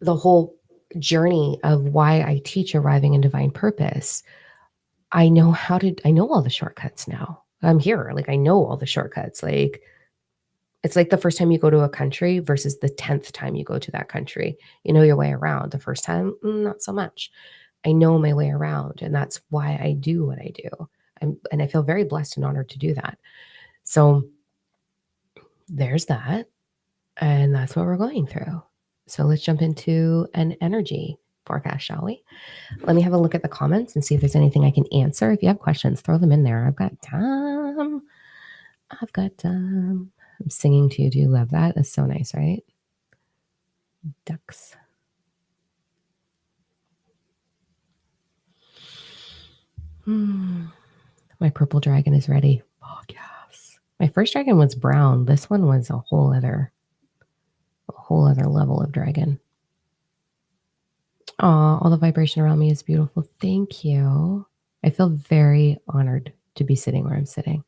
whole journey of why I teach Arriving in Divine Purpose. I know all the shortcuts now. I'm here. Like I know all the shortcuts. Like it's like the first time you go to a country versus the 10th time you go to that country. You know your way around. The first time, not so much. I know my way around, and that's why I do what I do. And I feel very blessed and honored to do that. So there's that. And that's what we're going through. So let's jump into an energy forecast, shall we? Let me have a look at the comments and see if there's anything I can answer. If you have questions, throw them in there. I've got time. I'm singing to you. Do you love that? That's so nice, right? Ducks. My purple dragon is ready. Oh, yes. My first dragon was brown. This one was a whole other level of dragon. Oh, all the vibration around me is beautiful. Thank you. I feel very honored to be sitting where I'm sitting.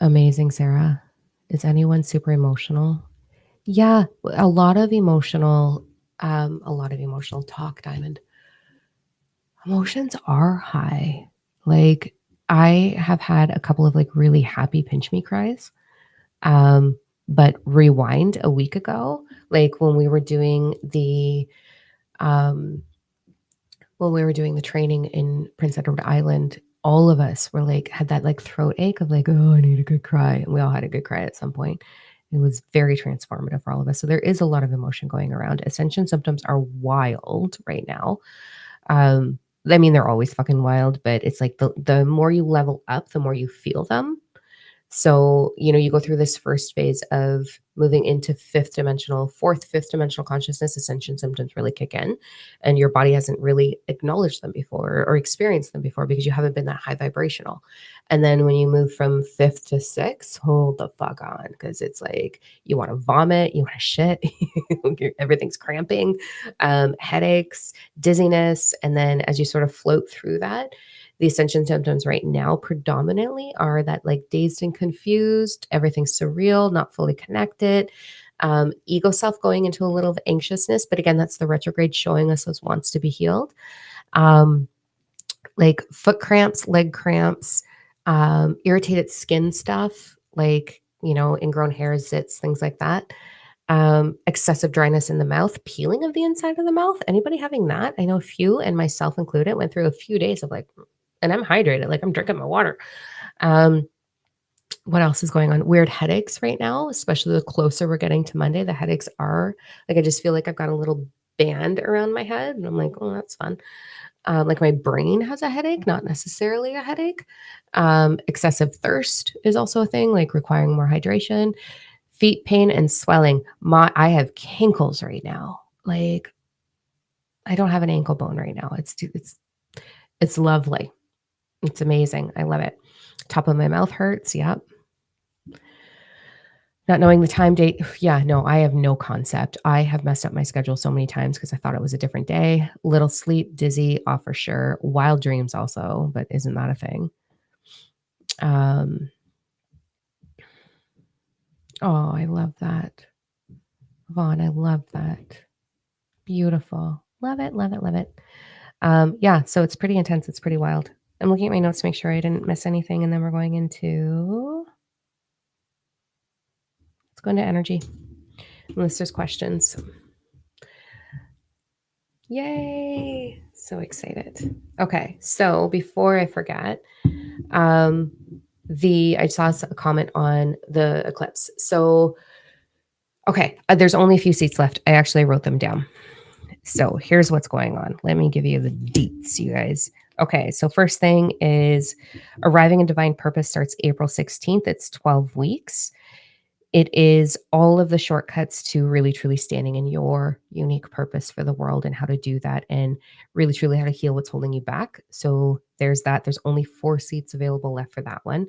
Amazing, Sarah. Is anyone super emotional? Yeah, a lot of emotional talk, Diamond. Emotions are high. Like I have had a couple of like really happy pinch me cries. But rewind a week ago, like when we were doing the training in Prince Edward Island, all of us were like had that like throat ache of like, oh, I need a good cry. And we all had a good cry at some point. It was very transformative for all of us. So there is a lot of emotion going around. Ascension symptoms are wild right now. I mean, they're always fucking wild, but it's like the more you level up, the more you feel them. So, you go through this first phase of moving into fifth, fifth dimensional consciousness. Ascension symptoms really kick in, and your body hasn't really acknowledged them before or experienced them before because you haven't been that high vibrational. And then when you move from fifth to sixth, hold the fuck on, because it's like you want to vomit, you want to shit, everything's cramping, headaches, dizziness. And then as you sort of float through that, the ascension symptoms right now predominantly are that like dazed and confused, everything's surreal, not fully connected, ego self going into a little of anxiousness. But again, that's the retrograde showing us those wants to be healed. Like foot cramps, leg cramps, irritated skin stuff, like ingrown hairs, zits, things like that. Excessive dryness in the mouth, peeling of the inside of the mouth. Anybody having that? I know a few, and myself included, went through a few days of like, and I'm hydrated, like I'm drinking my water. Um, what else is going on? Weird headaches right now, especially the closer we're getting to Monday. The headaches are like, I just feel like I've got a little band around my head, and I'm like, oh, that's fun. Like my brain has a headache, not necessarily a headache. Excessive thirst is also a thing, like requiring more hydration. Feet pain and swelling. I have kinkles right now. Like I don't have an ankle bone right now. It's lovely. It's amazing. I love it. Top of my mouth hurts. Yep. Not knowing the time, date. Yeah, no, I have no concept. I have messed up my schedule so many times because I thought it was a different day. Little sleep, dizzy, off for sure. Wild dreams also, but isn't that a thing? Um, oh, I love that. Vaughn, I love that. Beautiful. Love it, love it, love it. Yeah, so it's pretty intense. It's pretty wild. I'm looking at my notes to make sure I didn't miss anything, and then we're going into let's go into energy. Unless there's questions. Yay! So excited. Okay, so before I forget, um, I saw a comment on the eclipse. So, okay, there's only a few seats left. I actually wrote them down. So here's what's going on. Let me give you the deets, you guys. Okay, so first thing is Arriving in Divine Purpose starts April 16th. It's 12 weeks. It is all of the shortcuts to really, truly standing in your unique purpose for the world and how to do that and really, truly how to heal what's holding you back. So there's that. There's only 4 seats available left for that one.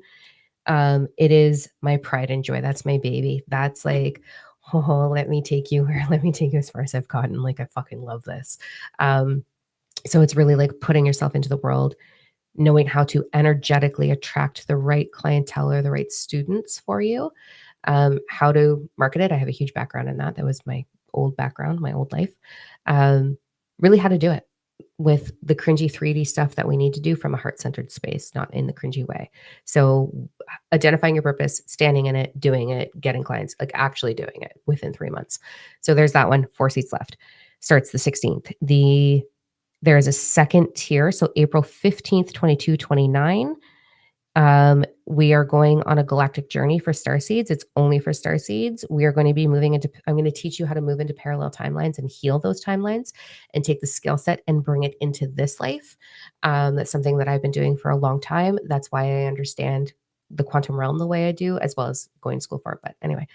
It is my pride and joy. That's my baby. That's like, oh, let me take you where, let me take you as far as I've gotten. Like, I fucking love this. So it's really like putting yourself into the world, knowing how to energetically attract the right clientele or the right students for you, how to market it. I have a huge background in that. That was my old background, my old life. Really how to do it with the cringy 3D stuff that we need to do from a heart-centered space, not in the cringy way. So identifying your purpose, standing in it, doing it, getting clients, like actually doing it within 3 months. So there's that one, 4 seats left. Starts the 16th. There is a second tier. So April 15th, 22, 29. We are going on a galactic journey for star seeds. It's only for star seeds. We are going to be I'm going to teach you how to move into parallel timelines and heal those timelines and take the skill set and bring it into this life. That's something that I've been doing for a long time. That's why I understand the quantum realm the way I do, as well as going to school for it. But anyway,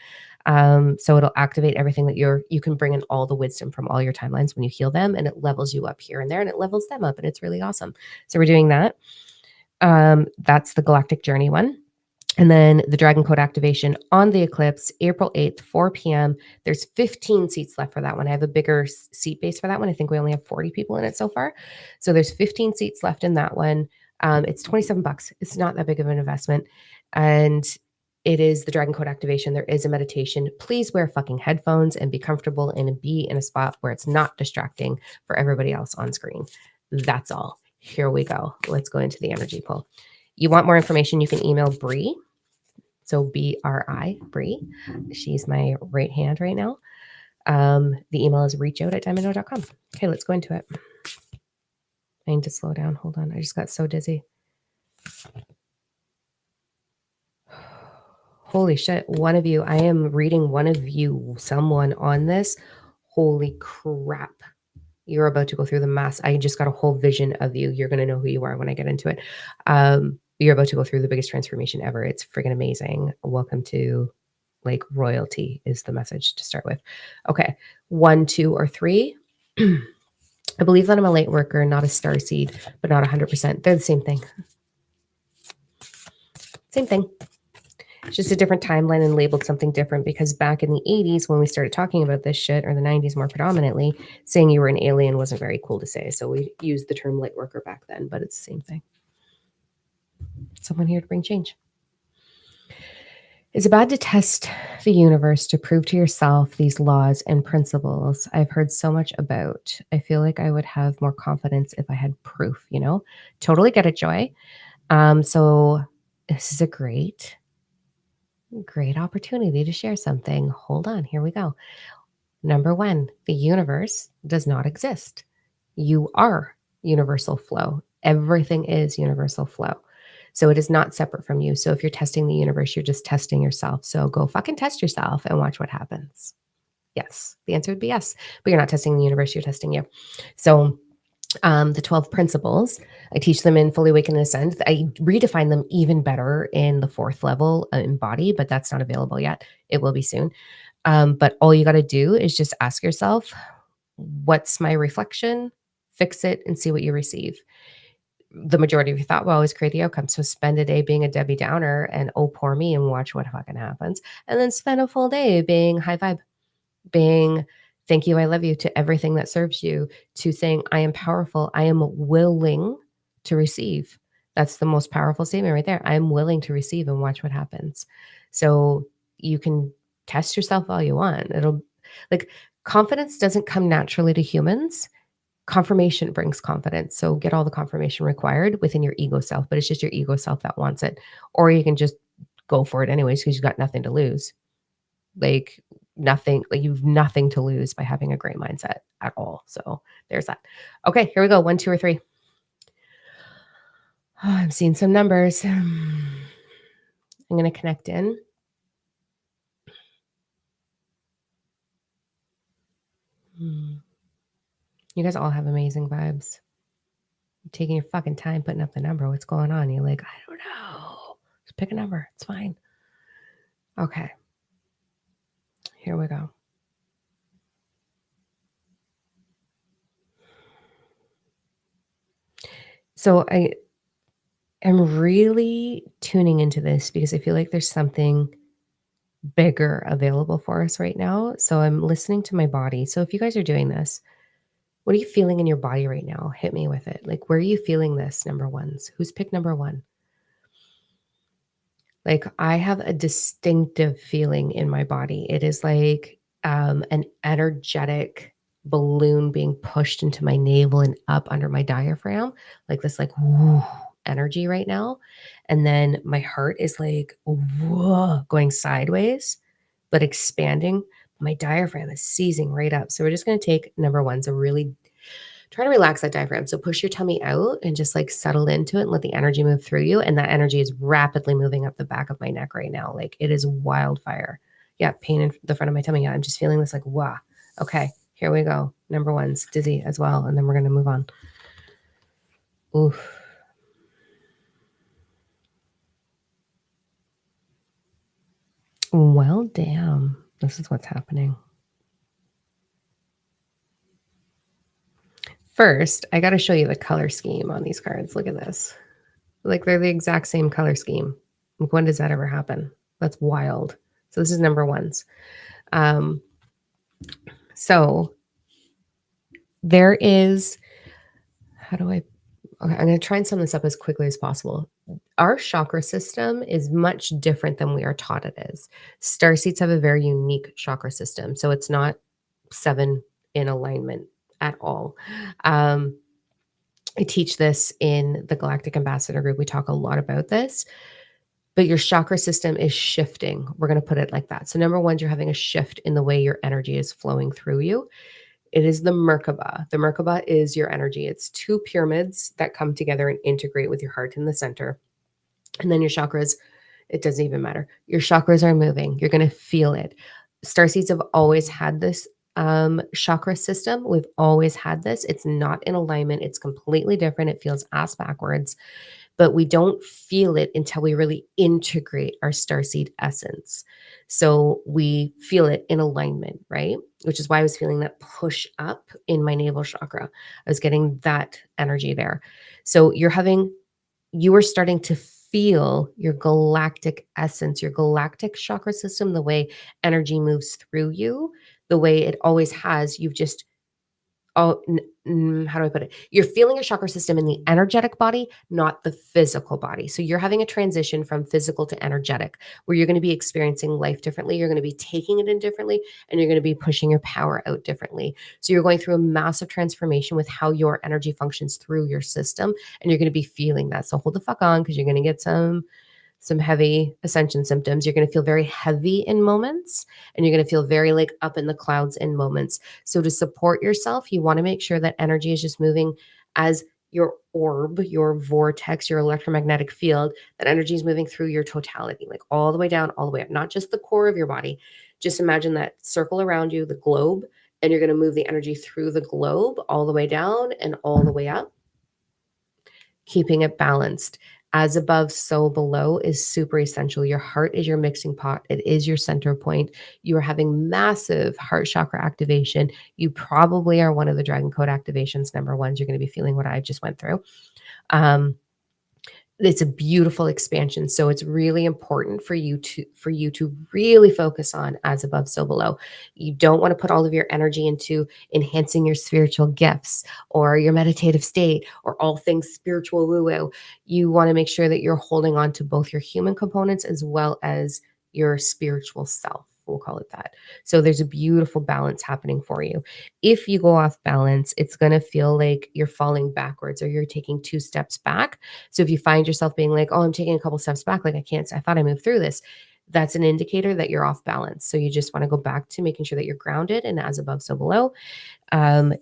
so it'll activate everything that you can bring in all the wisdom from all your timelines when you heal them, and it levels you up here and there, and it levels them up, and it's really awesome. So we're doing that. That's the Galactic Journey one. And then the Dragon Code activation on the eclipse, April 8th, 4 p.m. There's 15 seats left for that one. I have a bigger seat base for that one. I think we only have 40 people in it so far. So there's 15 seats left in that one. It's $27. It's not that big of an investment. And it is the Dragon Code activation. There is a meditation. Please wear fucking headphones and be comfortable and be in a spot where it's not distracting for everybody else on screen. That's all. Here we go. Let's go into the energy pull. You want more information, you can email Bree. So BRI, Bree. She's my right hand right now. The email is reachout@diamondno.com. Okay, let's go into it. I need to slow down. Hold on. I just got so dizzy. Holy shit. One of you, I am reading one of you, someone on this. Holy crap. You're about to go through the mass. I just got a whole vision of you. You're going to know who you are when I get into it. You're about to go through the biggest transformation ever. It's freaking amazing. Welcome to like royalty is the message to start with. Okay. 1, 2, or 3. I believe that I'm a light worker, not a star seed, but not 100%. They're the same thing. Same thing. It's just a different timeline and labeled something different because back in the 80s, when we started talking about this shit, or the 90s more predominantly, saying you were an alien wasn't very cool to say. So we used the term light worker back then, but it's the same thing. Someone here to bring change. Is it bad to test the universe to prove to yourself these laws and principles I've heard so much about? I feel like I would have more confidence if I had proof, Totally get it, Joy. So this is a great Great opportunity to share something. Hold on, here we go. Number one, the universe does not exist. You are universal flow. Everything is universal flow. So it is not separate from you. So if you're testing the universe, you're just testing yourself. So go fucking test yourself and watch what happens. Yes. The answer would be yes. But you're not testing the universe, you're testing you. So the 12 principles, I teach them in Fully Awakened and Ascend. I redefine them even better in the fourth level in body, but that's not available yet. It will be soon. But all you got to do is just ask yourself, what's my reflection? Fix it and see what you receive. The majority of your thought will always create the outcome. So spend a day being a Debbie Downer and oh, poor me and watch what fucking happens. And then spend a full day being high vibe, being thank you, I love you to everything that serves you, to saying I am powerful, I am willing to receive. That's the most powerful statement right there. I am willing to receive and watch what happens. So you can test yourself all you want. It'll like confidence doesn't come naturally to humans. Confirmation brings confidence. So get all the confirmation required within your ego self, but it's just your ego self that wants it. Or you can just go for it anyways because you've got nothing to lose. Like nothing, like you've nothing to lose by having a great mindset at all. So there's that. Okay, here we go. 1, 2, or 3. Oh, I'm seeing some numbers. I'm going to connect in. You guys all have amazing vibes. You're taking your fucking time putting up the number. What's going on? You're like, I don't know. Just pick a number. It's fine. Okay. Here we go. So I am really tuning into this because I feel like there's something bigger available for us right now. So I'm listening to my body. So if you guys are doing this, what are you feeling in your body right now? Hit me with it. Like, where are you feeling this, number ones? Who's picked number one? Like, I have a distinctive feeling in my body. It is like an energetic balloon being pushed into my navel and up under my diaphragm, like this, like, whoo, energy right now. And then my heart is like, whoa, going sideways, but expanding. My diaphragm is seizing right up. So we're just going to take number one's a really try to relax that diaphragm. So push your tummy out and just like settle into it and let the energy move through you. And that energy is rapidly moving up the back of my neck right now. Like it is wildfire. Yeah, pain in the front of my tummy. Yeah, I'm just feeling this like, wow. Okay, here we go. Number one's dizzy as well. And then we're going to move on. Oof. Well, damn. This is what's happening. First, I got to show you the color scheme on these cards. Look at this. Like they're the exact same color scheme. Like, when does that ever happen? That's wild. So this is number ones. Um, so there is, how do I, okay, I'm going to try and sum this up as quickly as possible. Our chakra system is much different than we are taught it is. Starseeds have a very unique chakra system. So it's not 7 in alignment at all. I teach this in the Galactic Ambassador group. We talk a lot about this, but your chakra system is shifting. We're going to put it like that. So number one, you're having a shift in the way your energy is flowing through you. It is the Merkaba. The Merkaba is your energy. It's 2 pyramids that come together and integrate with your heart in the center. And then your chakras, it doesn't even matter. Your chakras are moving. You're going to feel it. Starseeds have always had this chakra system. We've always had this. It's not in alignment. It's completely different. It feels ass backwards, but we don't feel it until we really integrate our starseed essence. So we feel it in alignment, right? Which is why I was feeling that push up in my navel chakra. I was getting that energy there. So you are starting to feel your galactic essence, your galactic chakra system, the way energy moves through you, the way it always has. You've just Oh, how do I put it? You're feeling your chakra system in the energetic body, not the physical body. So you're having a transition from physical to energetic, where you're going to be experiencing life differently. You're going to be taking it in differently, and you're going to be pushing your power out differently. So you're going through a massive transformation with how your energy functions through your system, and you're going to be feeling that. So hold the fuck on, because you're going to get some heavy ascension symptoms. You're going to feel very heavy in moments, and you're going to feel very like up in the clouds in moments. So to support yourself, you want to make sure that energy is just moving as your orb, your vortex, your electromagnetic field, that energy is moving through your totality, like all the way down, all the way up, not just the core of your body. Just imagine that circle around you, the globe, and you're going to move the energy through the globe all the way down and all the way up, keeping it balanced. As above, so below is super essential. Your heart is your mixing pot. It is your center point. You are having massive heart chakra activation. You probably are one of the dragon code activations. Number ones, you're going to be feeling what I just went through. It's a beautiful expansion. So it's really important for you to really focus on as above, so below. You don't want to put all of your energy into enhancing your spiritual gifts or your meditative state or all things spiritual woo-woo. You want to make sure that you're holding on to both your human components as well as your spiritual self. We'll call it that. So there's a beautiful balance happening for you. If you go off balance, it's going to feel like you're falling backwards or you're taking 2 steps back. So if you find yourself being like, oh, I'm taking a couple steps back, like I thought I moved through this, that's an indicator that you're off balance. So you just want to go back to making sure that you're grounded and as above, so below.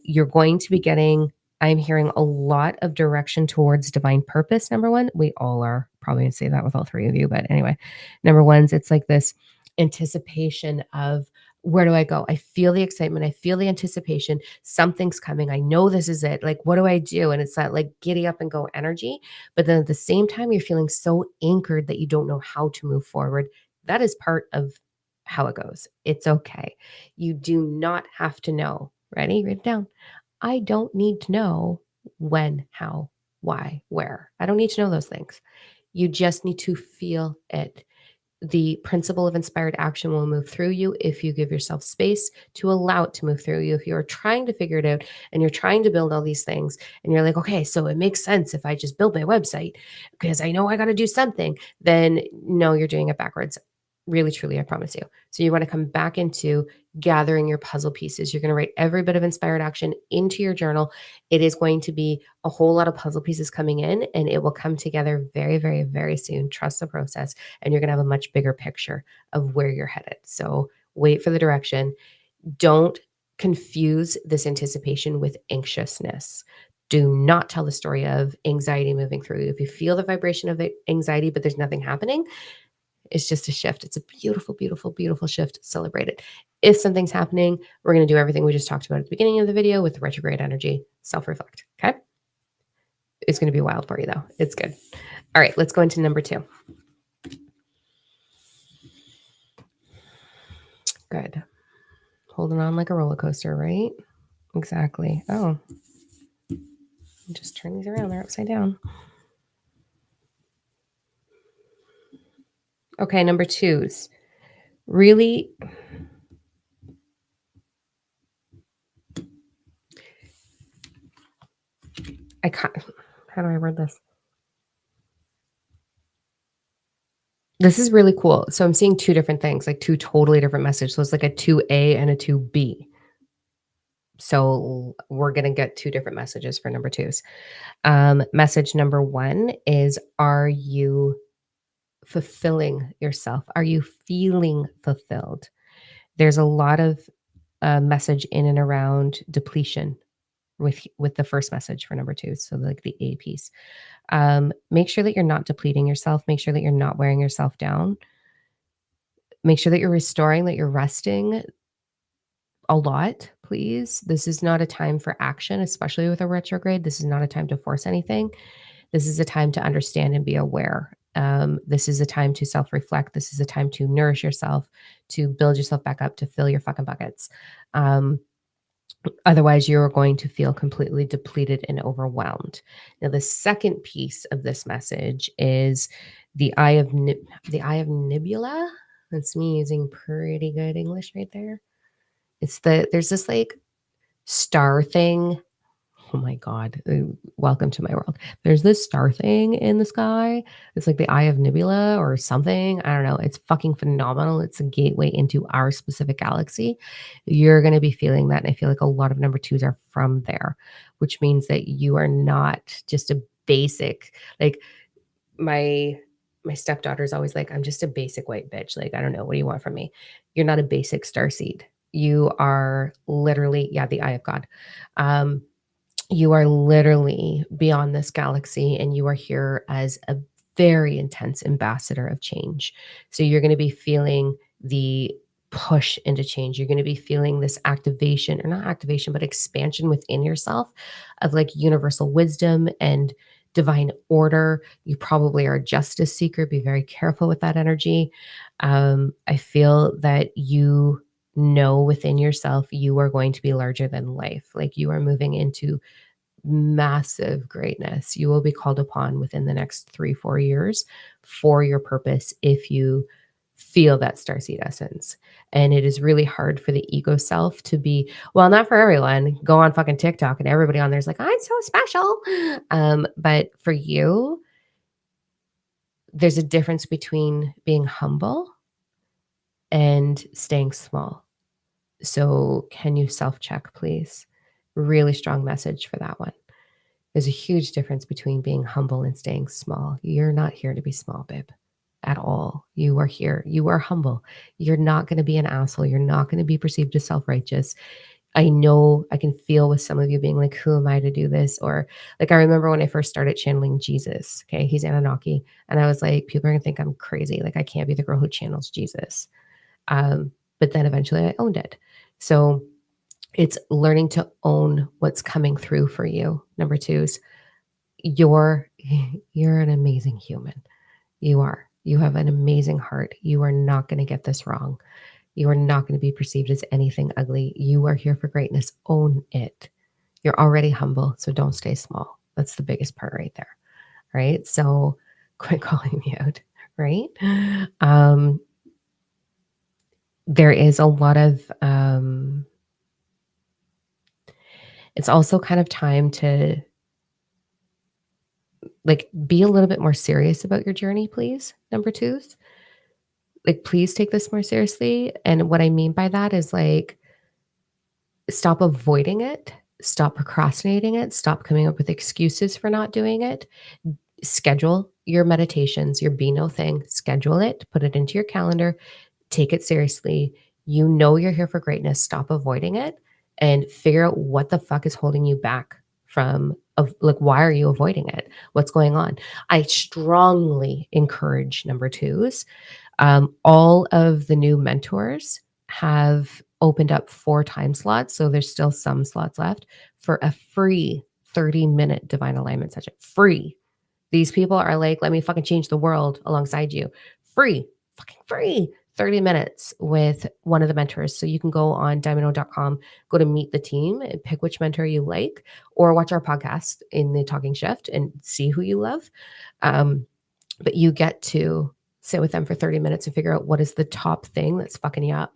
You're going to be getting, I'm hearing a lot of direction towards divine purpose. Number one, we all are probably going to say that with all 3 of you. But anyway, number one's, it's like this anticipation of, where do I go? I feel the excitement. I feel the anticipation. Something's coming. I know this is it. Like, what do I do? And it's that like giddy up and go energy. But then at the same time, you're feeling so anchored that you don't know how to move forward. That is part of how it goes. It's okay. You do not have to know. Ready? Write it down. I don't need to know when, how, why, where. I don't need to know those things. You just need to feel it. The principle of inspired action will move through you if you give yourself space to allow it to move through you. If you're trying to figure it out and you're trying to build all these things and you're like, okay, so it makes sense if I just build my website because I know I got to do something, then no, you're doing it backwards. Really, truly, I promise you. So you want to come back into gathering your puzzle pieces. You're going to write every bit of inspired action into your journal. It is going to be a whole lot of puzzle pieces coming in, and it will come together very, very, very soon. Trust the process, and you're going to have a much bigger picture of where you're headed. So wait for the direction. Don't confuse this anticipation with anxiousness. Do not tell the story of anxiety moving through you. If you feel the vibration of anxiety, but there's nothing happening, it's just a shift. It's a beautiful, beautiful, beautiful shift. Celebrate it. If something's happening, we're going to do everything we just talked about at the beginning of the video with retrograde energy. Self-reflect. Okay. It's going to be wild for you though. It's good. All right. Let's go into number 2. Good. Holding on like a roller coaster, right? Exactly. Oh, just turn these around. They're upside down. Okay. Number 2s. Really, I can't, how do I word this? This is really cool. So I'm seeing 2 different things, like 2 totally different messages. So it's like a 2A and a 2B. So we're going to get 2 different messages for number 2s. Message number 1 is, are you fulfilling yourself? Are you feeling fulfilled? There's a lot of message in and around depletion with the first message for number 2. So like the A piece. Make sure that you're not depleting yourself. Make sure that you're not wearing yourself down. Make sure that you're restoring, that you're resting a lot, please. This is not a time for action, especially with a retrograde. This is not a time to force anything. This is a time to understand and be aware. This is a time to self-reflect. This is a time to nourish yourself, to build yourself back up, to fill your fucking buckets. Otherwise, you're going to feel completely depleted and overwhelmed. Now, the second piece of this message is the eye of nebula. That's me using pretty good English right there. There's this like star thing. Oh my God. Welcome to my world. There's this star thing in the sky. It's like the eye of nebula or something. I don't know. It's fucking phenomenal. It's a gateway into our specific galaxy. You're going to be feeling that. And I feel like a lot of number 2s are from there, which means that you are not just a basic, like my my stepdaughter's always like, "I'm just a basic white bitch. Like, I don't know. What do you want from me?" You're not a basic starseed. You are literally, yeah, the eye of God. Um, you are literally beyond this galaxy and you are here as a very intense ambassador of change. So you're going to be feeling the push into change. You're going to be feeling this activation, or not activation, but expansion within yourself of like universal wisdom and divine order. You probably are a justice seeker. Be very careful with that energy. I feel that you know within yourself you are going to be larger than life. Like you are moving into massive greatness. You will be called upon within the next 3-4 years for your purpose if you feel that starseed essence. And it is really hard for the ego self to be, well, not for everyone. Go on fucking TikTok and everybody on there's like, I'm so special. But for you, there's a difference between being humble and staying small. So can you self check, please? Really strong message for that one. There's a huge difference between being humble and staying small. You're not here to be small, babe, at all. You are here. You are humble. You're not going to be an asshole. You're not going to be perceived as self righteous. I know I can feel with some of you being like, who am I to do this? Or like, I remember when I first started channeling Jesus, okay, he's Anunnaki. And I was like, people are going to think I'm crazy. Like, I can't be the girl who channels Jesus. But then eventually I owned it. So it's learning to own what's coming through for you. Number two is you're you're an amazing human. You are. You have an amazing heart. You are not going to get this wrong. You are not going to be perceived as anything ugly. You are here for greatness. Own it. You're already humble, so don't stay small. That's the biggest part right there. Right? So quit calling me out, right? There is a lot of it's also kind of time to like be a little bit more serious about your journey, please. Number twos, like please take this more seriously. And what I mean by that is like stop avoiding it, stop procrastinating it, stop coming up with excuses for not doing it. Schedule your meditations, your be no thing, schedule it, put it into your calendar, take it seriously. You know you're here for greatness. Stop avoiding it and figure out what the fuck is holding you back from of like why are you avoiding it? What's going on? I strongly encourage number twos. All of the new mentors have opened up 4 time slots, so there's still some slots left for a free 30-minute divine alignment session. Free. These people are like, let me fucking change the world alongside you. Free, fucking free. 30 minutes with one of the mentors. So you can go on diamond.com, go to meet the team and pick which mentor you like, or watch our podcast in the talking shift and see who you love. But you get to sit with them for 30 minutes and figure out what is the top thing that's fucking you up.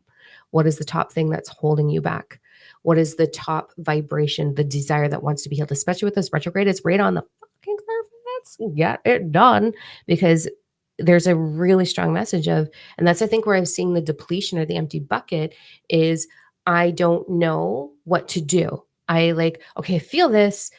What is the top thing that's holding you back? What is the top vibration, the desire that wants to be healed, especially with this retrograde? It's right on the fucking surface. Get it done because there's a really strong message of, and that's I think where I'm seeing the depletion or the empty bucket is I don't know what to do. I like, okay, I feel this,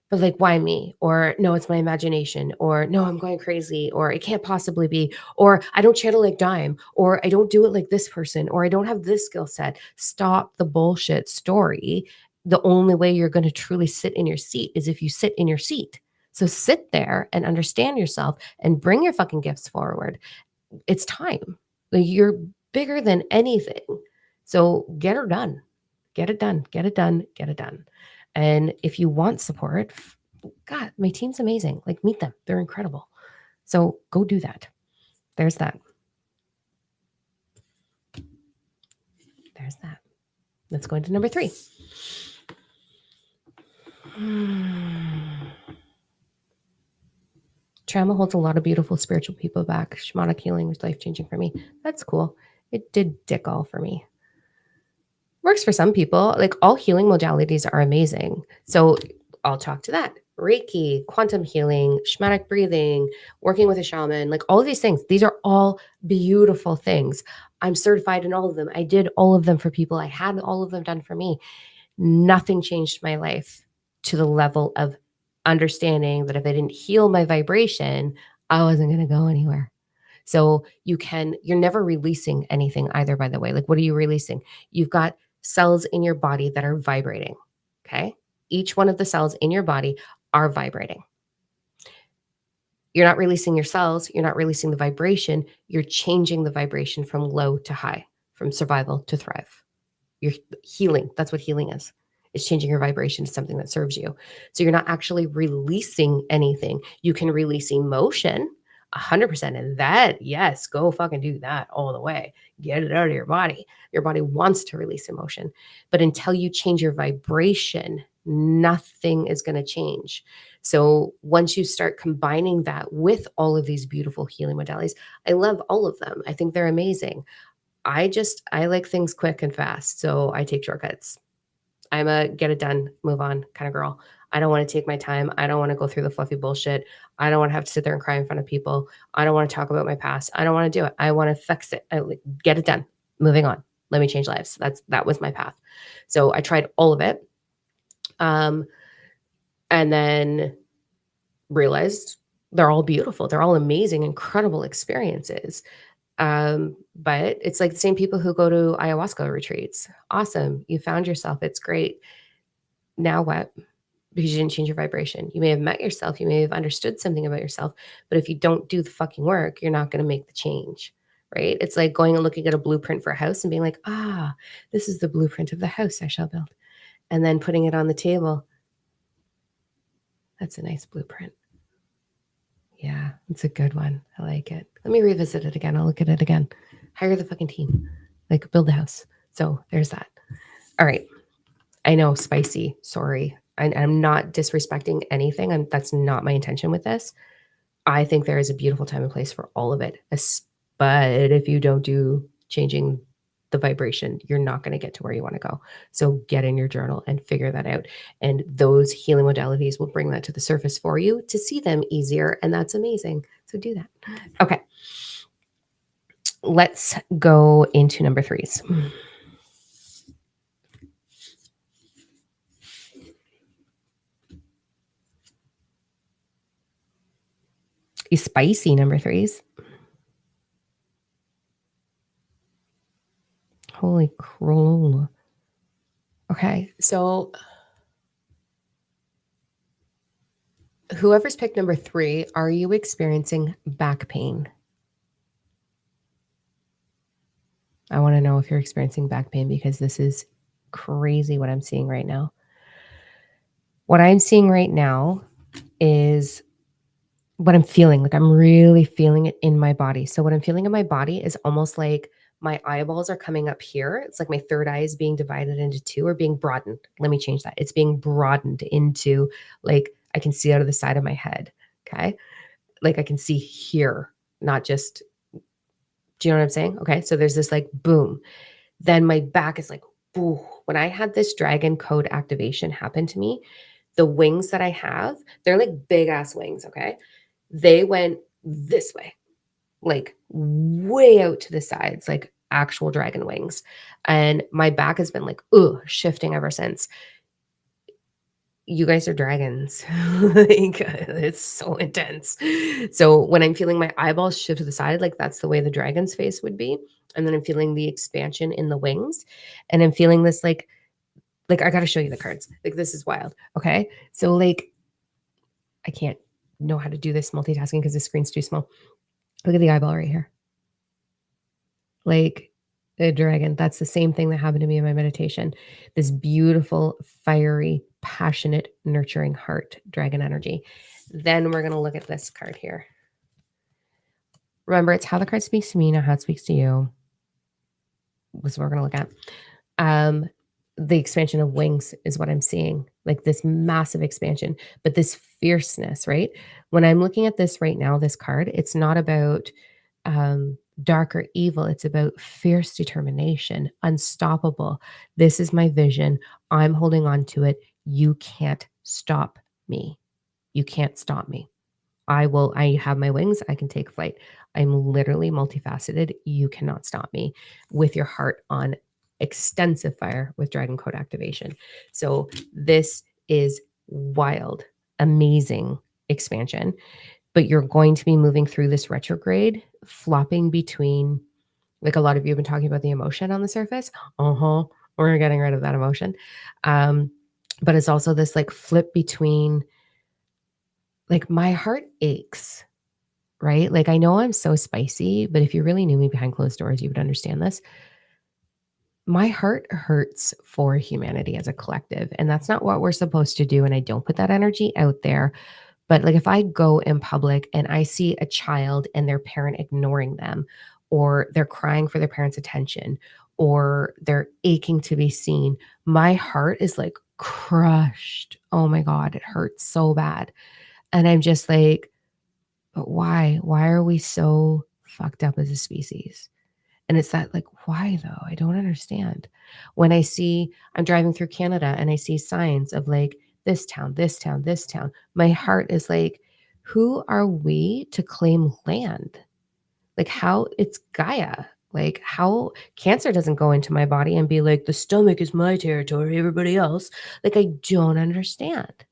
but like, why me? Or no, it's my imagination. Or no, I'm going crazy. Or it can't possibly be. Or I don't channel like Diam. Or I don't do it like this person. Or I don't have this skill set. Stop the bullshit story. The only way you're going to truly sit in your seat is if you sit in your seat. So sit there and understand yourself and bring your fucking gifts forward. It's time. Like you're bigger than anything. So get her done. Get it done. Get it done. Get it done. And if you want support, God, my team's amazing. Like meet them. They're incredible. So go do that. There's that. There's that. Let's go into number 3. Trauma holds a lot of beautiful spiritual people back. Shamanic healing was life-changing for me. That's cool. It did dick all for me. Works for some people. Like all healing modalities are amazing. So I'll talk to that. Reiki, quantum healing, shamanic breathing, working with a shaman, like all of these things. These are all beautiful things. I'm certified in all of them. I did all of them for people. I had all of them done for me. Nothing changed my life to the level of understanding that if I didn't heal my vibration, I wasn't going to go anywhere. So you're never releasing anything either, by the way. Like, what are you releasing? You've got cells in your body that are vibrating. Okay. Each one of the cells in your body are vibrating. You're not releasing your cells. You're not releasing the vibration. You're changing the vibration from low to high, from survival to thrive. You're healing. That's what healing is. It's changing your vibration to something that serves you. So you're not actually releasing anything. You can release emotion 100%. And that, yes, go fucking do that all the way. Get it out of your body. Your body wants to release emotion. But until you change your vibration, nothing is going to change. So once you start combining that with all of these beautiful healing modalities, I love all of them. I think they're amazing. I like things quick and fast, so I take shortcuts. I'm a get it done, move on kind of girl. I don't want to take my time. I don't want to go through the fluffy bullshit. I don't want to have to sit there and cry in front of people. I don't want to talk about my past. I don't want to do it. I want to fix it. Get it done. Moving on. Let me change lives. That was my path. So I tried all of it. And then realized they're all beautiful. They're all amazing, incredible experiences. But it's like the same people who go to ayahuasca retreats. Awesome. You found yourself. It's great. Now what? Because you didn't change your vibration. You may have met yourself. You may have understood something about yourself. But if you don't do the fucking work, you're not going to make the change. Right? It's like going and looking at a blueprint for a house and being like, this is the blueprint of the house I shall build. And then putting it on the table. That's a nice blueprint. Yeah, it's a good one. I like it. Let me revisit it again. I'll look at it again. Hire the fucking team. Like, build the house. So there's that. All right. I know, spicy. Sorry. I'm not disrespecting anything. That's not my intention with this. I think there is a beautiful time and place for all of it. But if you don't do changing the vibration, you're not going to get to where you want to go. So get in your journal and figure that out. And those healing modalities will bring that to the surface for you to see them easier. And that's amazing. So do that. Okay. Let's go into number 3s. You spicy number 3s. Holy crow. Okay. So whoever's picked number 3, are you experiencing back pain? I want to know if you're experiencing back pain because this is crazy what I'm seeing right now. What I'm seeing right now is what I'm feeling. Like, I'm really feeling it in my body. So what I'm feeling in my body is almost like my eyeballs are coming up here. It's like my third eye is being divided into 2 or being broadened. Let me change that. It's being broadened into, like, I can see out of the side of my head. Okay. Like, I can see here, not just, do you know what I'm saying? Okay. So there's this like boom. Then my back is like, ooh. When I had this dragon code activation happen to me, the wings that I have, they're like big ass wings. Okay. They went this way, like way out to the sides, like actual dragon wings. And my back has been like, shifting ever since. You guys are dragons. Like, it's so intense. So when I'm feeling my eyeballs shift to the side, like that's the way the dragon's face would be. And then I'm feeling the expansion in the wings. And I'm feeling this like I got to show you the cards. Like, this is wild. Okay. So like, I can't know how to do this multitasking because the screen's too small. Look at the eyeball right here. Like a dragon. That's the same thing that happened to me in my meditation. This beautiful, fiery, passionate, nurturing heart, dragon energy. Then we're going to look at this card here. Remember, it's how the card speaks to me, not how it speaks to you. This is what we're going to look at. The expansion of wings is what I'm seeing, like this massive expansion, but this fierceness, right? When I'm looking at this right now, this card, it's not about dark or evil. It's about fierce determination, unstoppable. This is my vision. I'm holding on to it. You can't stop me. You can't stop me. I have my wings. I can take flight. I'm literally multifaceted. You cannot stop me with your heart on extensive fire with Dragon Code activation. So this is wild, amazing expansion. but you're going to be moving through this retrograde, flopping between, like a lot of you have been talking about the emotion on the surface. We're getting rid of that emotion. Um, but it's also this like flip between, like, my heart aches, right? Like, I know I'm so spicy, but if you really knew me behind closed doors, you would understand this. My heart hurts for humanity as a collective, and that's not what we're supposed to do. And I don't put that energy out there. But like if I go in public and I see a child and their parent ignoring them, or they're crying for their parents' attention, or they're aching to be seen, my heart is like crushed. Oh my God, it hurts so bad. And I'm just like, but why? Why are we so fucked up as a species? And it's that, like, why though? I don't understand. When I'm driving through Canada and I see signs of like this town, this town, this town, my heart is like, who are we to claim land? Like, how it's Gaia. Like, how cancer doesn't go into my body and be like, the stomach is my territory, everybody else. Like, I don't understand.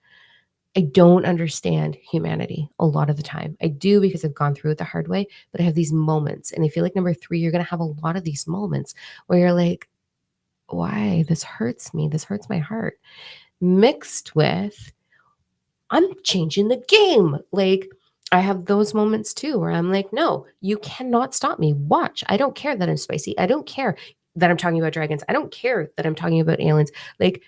I don't understand humanity a lot of the time. I do because I've gone through it the hard way, but I have these moments. And I feel like number three, you're going to have a lot of these moments where you're like, why? This hurts me. This hurts my heart. Mixed with, I'm changing the game. Like, I have those moments too where I'm like, no, you cannot stop me. Watch. I don't care that I'm spicy. I don't care that I'm talking about dragons. I don't care that I'm talking about aliens. Like,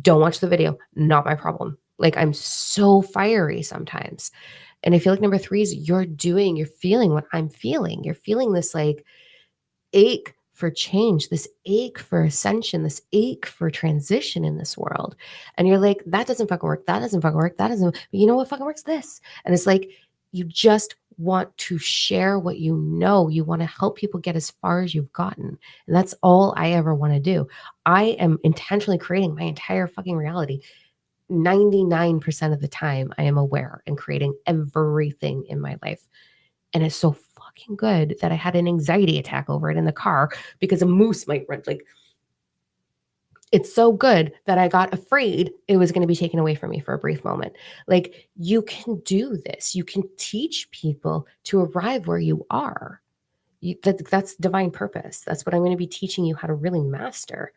don't watch the video. Not my problem. Like, I'm so fiery sometimes. And I feel like number three is you're feeling what I'm feeling. You're feeling this like ache for change, this ache for ascension, this ache for transition in this world. And you're like, that doesn't fucking work. That doesn't fucking work. That doesn't, but you know what fucking works? This. And it's like, you just want to share what you know. You want to help people get as far as you've gotten. And that's all I ever want to do. I am intentionally creating my entire fucking reality. 99% of the time, I am aware and creating everything in my life. And it's so fucking good that I had an anxiety attack over it in the car because a moose might run. Like, it's so good that I got afraid it was going to be taken away from me for a brief moment. Like, you can do this. You can teach people to arrive where you are. That's divine purpose. That's what I'm going to be teaching you how to really master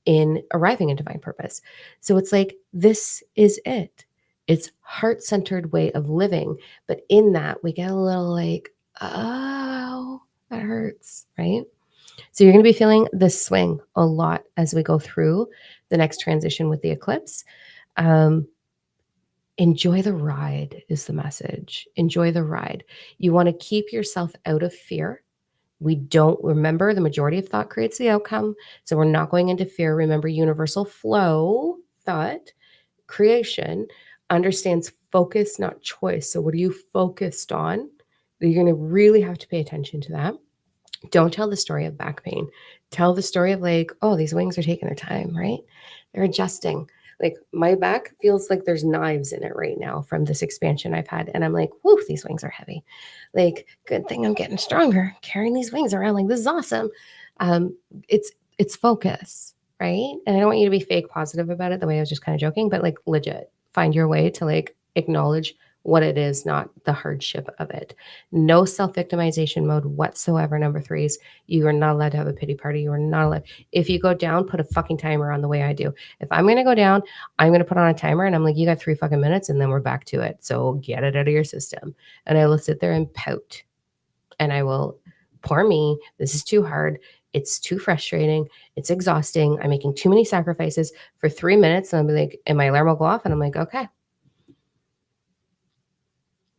in arriving in divine purpose. So it's like, this is it. It's heart-centered way of living. But in that, we get a little like, oh, that hurts, right? So you're going to be feeling this swing a lot as we go through the next transition with the eclipse. Um, enjoy the ride is the message. Enjoy the ride. You want to keep yourself out of fear. We don't remember the majority of thought creates the outcome. So we're not going into fear. Remember, universal flow thought creation understands focus, not choice. So what are you focused on? You're going to really have to pay attention to that. Don't tell the story of back pain. Tell the story of like, oh, these wings are taking their time, right? They're adjusting. Like, my back feels like there's knives in it right now from this expansion I've had. And I'm like, whoo, these wings are heavy. Like, good thing I'm getting stronger, carrying these wings around. Like, this is awesome. Um, it's focus, right? And I don't want you to be fake positive about it the way I was just kind of joking, but like legit, find your way to like acknowledge what it is, not the hardship of it. No self-victimization mode whatsoever. Number three is you are not allowed to have a pity party. You are not allowed. If you go down, put a fucking timer on the way I do. If I'm going to go down, I'm going to put on a timer and I'm like, you got 3 fucking minutes and then we're back to it. So get it out of your system. And I will sit there and pout and I will, poor me, this is too hard. It's too frustrating. It's exhausting. I'm making too many sacrifices for 3 minutes. And I'll be like, and my alarm will go off and I'm like, okay,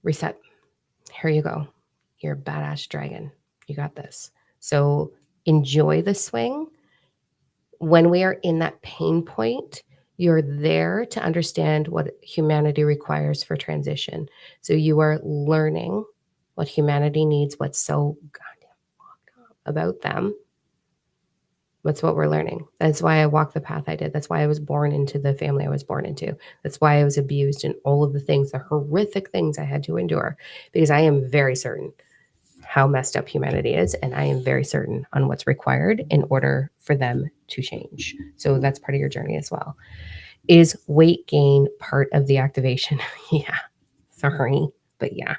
reset. Here you go. You're a badass dragon. You got this. So enjoy the swing. When we are in that pain point, you're there to understand what humanity requires for transition. So you are learning what humanity needs, what's so goddamn fucked up about them. That's what we're learning. That's why I walked the path I did. That's why I was born into the family I was born into. That's why I was abused and all of the things, the horrific things I had to endure, because I am very certain how messed up humanity is. And I am very certain on what's required in order for them to change. So that's part of your journey as well. Is weight gain part of the activation? Yeah. Sorry. But yeah.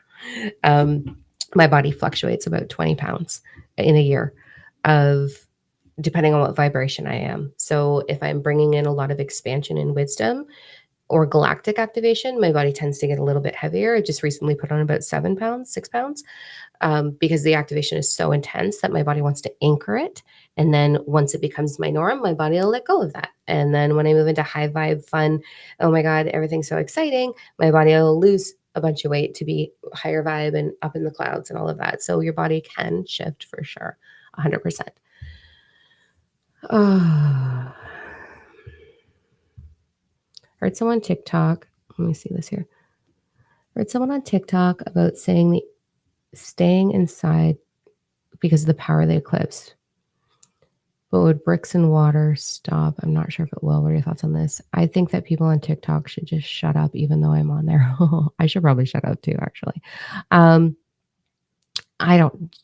Um, my body fluctuates about 20 pounds in a year of depending on what vibration I am. So if I'm bringing in a lot of expansion and wisdom or galactic activation, my body tends to get a little bit heavier. I just recently put on about 7 pounds, 6 pounds, because the activation is so intense that my body wants to anchor it. And then once it becomes my norm, my body will let go of that. And then when I move into high vibe, fun, oh my God, everything's so exciting, my body will lose a bunch of weight to be higher vibe and up in the clouds and all of that. So your body can shift for sure, 100%. Oh, heard someone TikTok. Let me see this here. Heard someone on TikTok about saying the staying inside because of the power of the eclipse. But would bricks and water stop? I'm not sure if it will. What are your thoughts on this? I think that people on TikTok should just shut up, even though I'm on there. I should probably shut up too, actually. I don't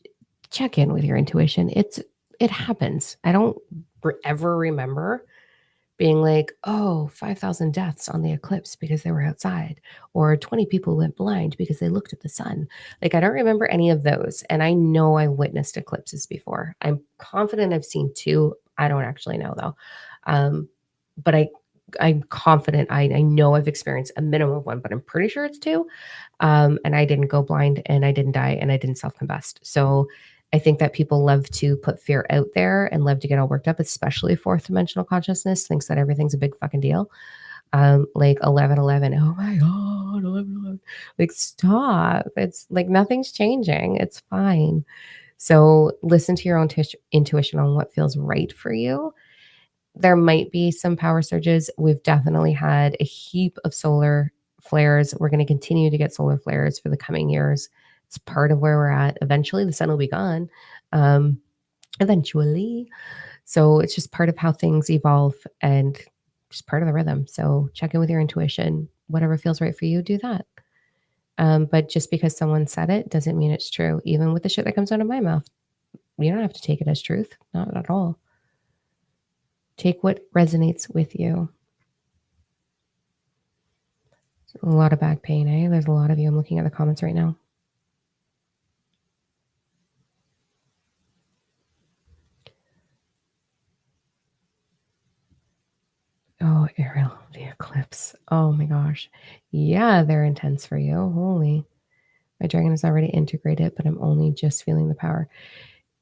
check in with your intuition. It happens. I don't ever remember being like, oh, 5,000 deaths on the eclipse because they were outside, or 20 people went blind because they looked at the sun. Like, I don't remember any of those. And I know I witnessed eclipses before. I'm confident I've seen two. I don't actually know though. But I'm confident I know I've experienced a minimum of one, but I'm pretty sure it's two. And I didn't go blind and I didn't die and I didn't self combust. So I think that people love to put fear out there and love to get all worked up, especially fourth dimensional consciousness thinks that everything's a big fucking deal. Like 11:11. Oh my God, 11:11. Like, stop. It's like nothing's changing. It's fine. So listen to your own intuition on what feels right for you. There might be some power surges. We've definitely had a heap of solar flares. We're going to continue to get solar flares for the coming years. It's part of where we're at. Eventually, the sun will be gone. Um, eventually. So it's just part of how things evolve and just part of the rhythm. So check in with your intuition. Whatever feels right for you, do that. But just because someone said it doesn't mean it's true. Even with the shit that comes out of my mouth, you don't have to take it as truth. Not at all. Take what resonates with you. A lot of back pain, eh? There's a lot of you. I'm looking at the comments right now. Oh, Ariel, the eclipse. Oh my gosh. Yeah, they're intense for you. Holy. My dragon is already integrated, but I'm only just feeling the power.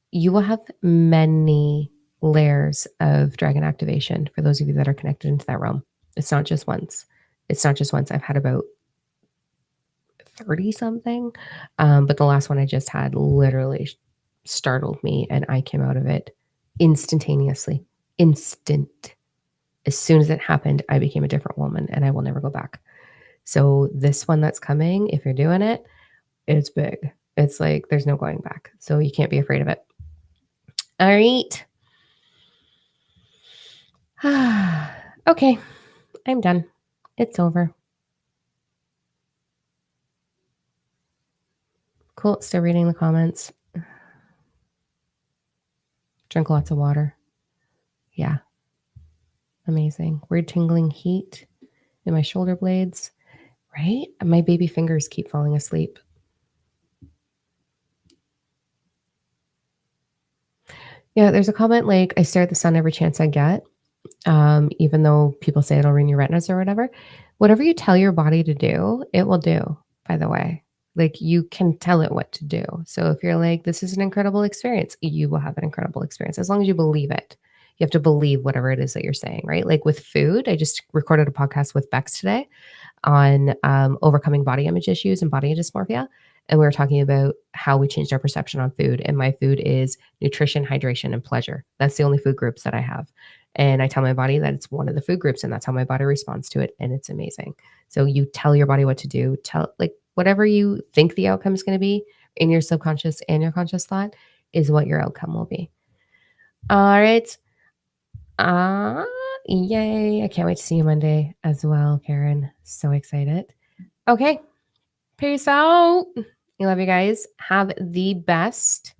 You will have many layers of dragon activation for those of you that are connected into that realm. It's not just once. It's not just once. I've had about 30 something. But the last one I just had literally startled me and I came out of it instantaneously. Instant. As soon as it happened, I became a different woman and I will never go back. So this one that's coming, if you're doing it, it's big. It's like there's no going back. So you can't be afraid of it. All right. Okay. I'm done. It's over. Cool. Still reading the comments. Drink lots of water. Yeah. Amazing. Weird tingling heat in my shoulder blades. Right? My baby fingers keep falling asleep. Yeah, there's a comment like, I stare at the sun every chance I get, even though people say it'll ruin your retinas or whatever. Whatever you tell your body to do, it will do, by the way. Like, you can tell it what to do. So if you're like, this is an incredible experience, you will have an incredible experience as long as you believe it. You have to believe whatever it is that you're saying, right? Like with food, I just recorded a podcast with Bex today on overcoming body image issues and body dysmorphia. And we were talking about how we changed our perception on food. And my food is nutrition, hydration, and pleasure. That's the only food groups that I have. And I tell my body that it's one of the food groups, and that's how my body responds to it. And it's amazing. So you tell your body what to do. Tell, like, whatever you think the outcome is going to be in your subconscious and your conscious thought is what your outcome will be. All right. Yay. I can't wait to see you Monday as well, Karen. So excited. Okay. Peace out. I love you guys. Have the best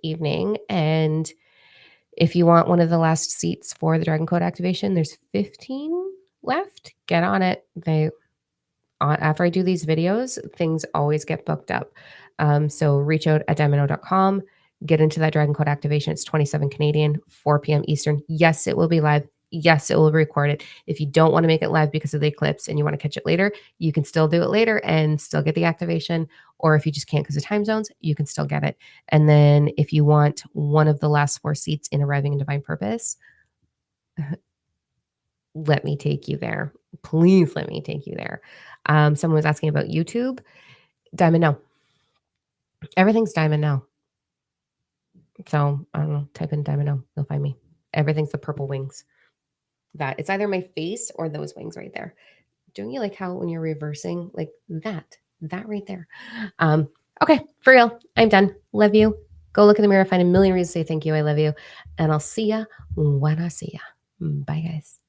evening. And if you want one of the last seats for the Dragon Code activation, there's 15 left. Get on it. After I do these videos, things always get booked up. So reach out at diamond.com, get into that Dragon Code activation. It's 27 Canadian, 4 p.m. Eastern. Yes, it will be live. Yes, it will be recorded. If you don't want to make it live because of the eclipse and you want to catch it later, you can still do it later and still get the activation. Or if you just can't because of time zones, you can still get it. And then if you want one of the last 4 seats in Arriving in Divine Purpose, let me take you there. Please let me take you there. Someone was asking about YouTube. Diamond now. Everything's diamond now. So I don't know. Type in diamond now. You'll find me. Everything's the purple wings. That it's either my face or those wings right there. Don't you like how when you're reversing like that right there? Okay, for real. I'm done. Love you. Go look in the mirror, find a million reasons to say thank you. I love you. And I'll see ya when I see ya. Bye, guys.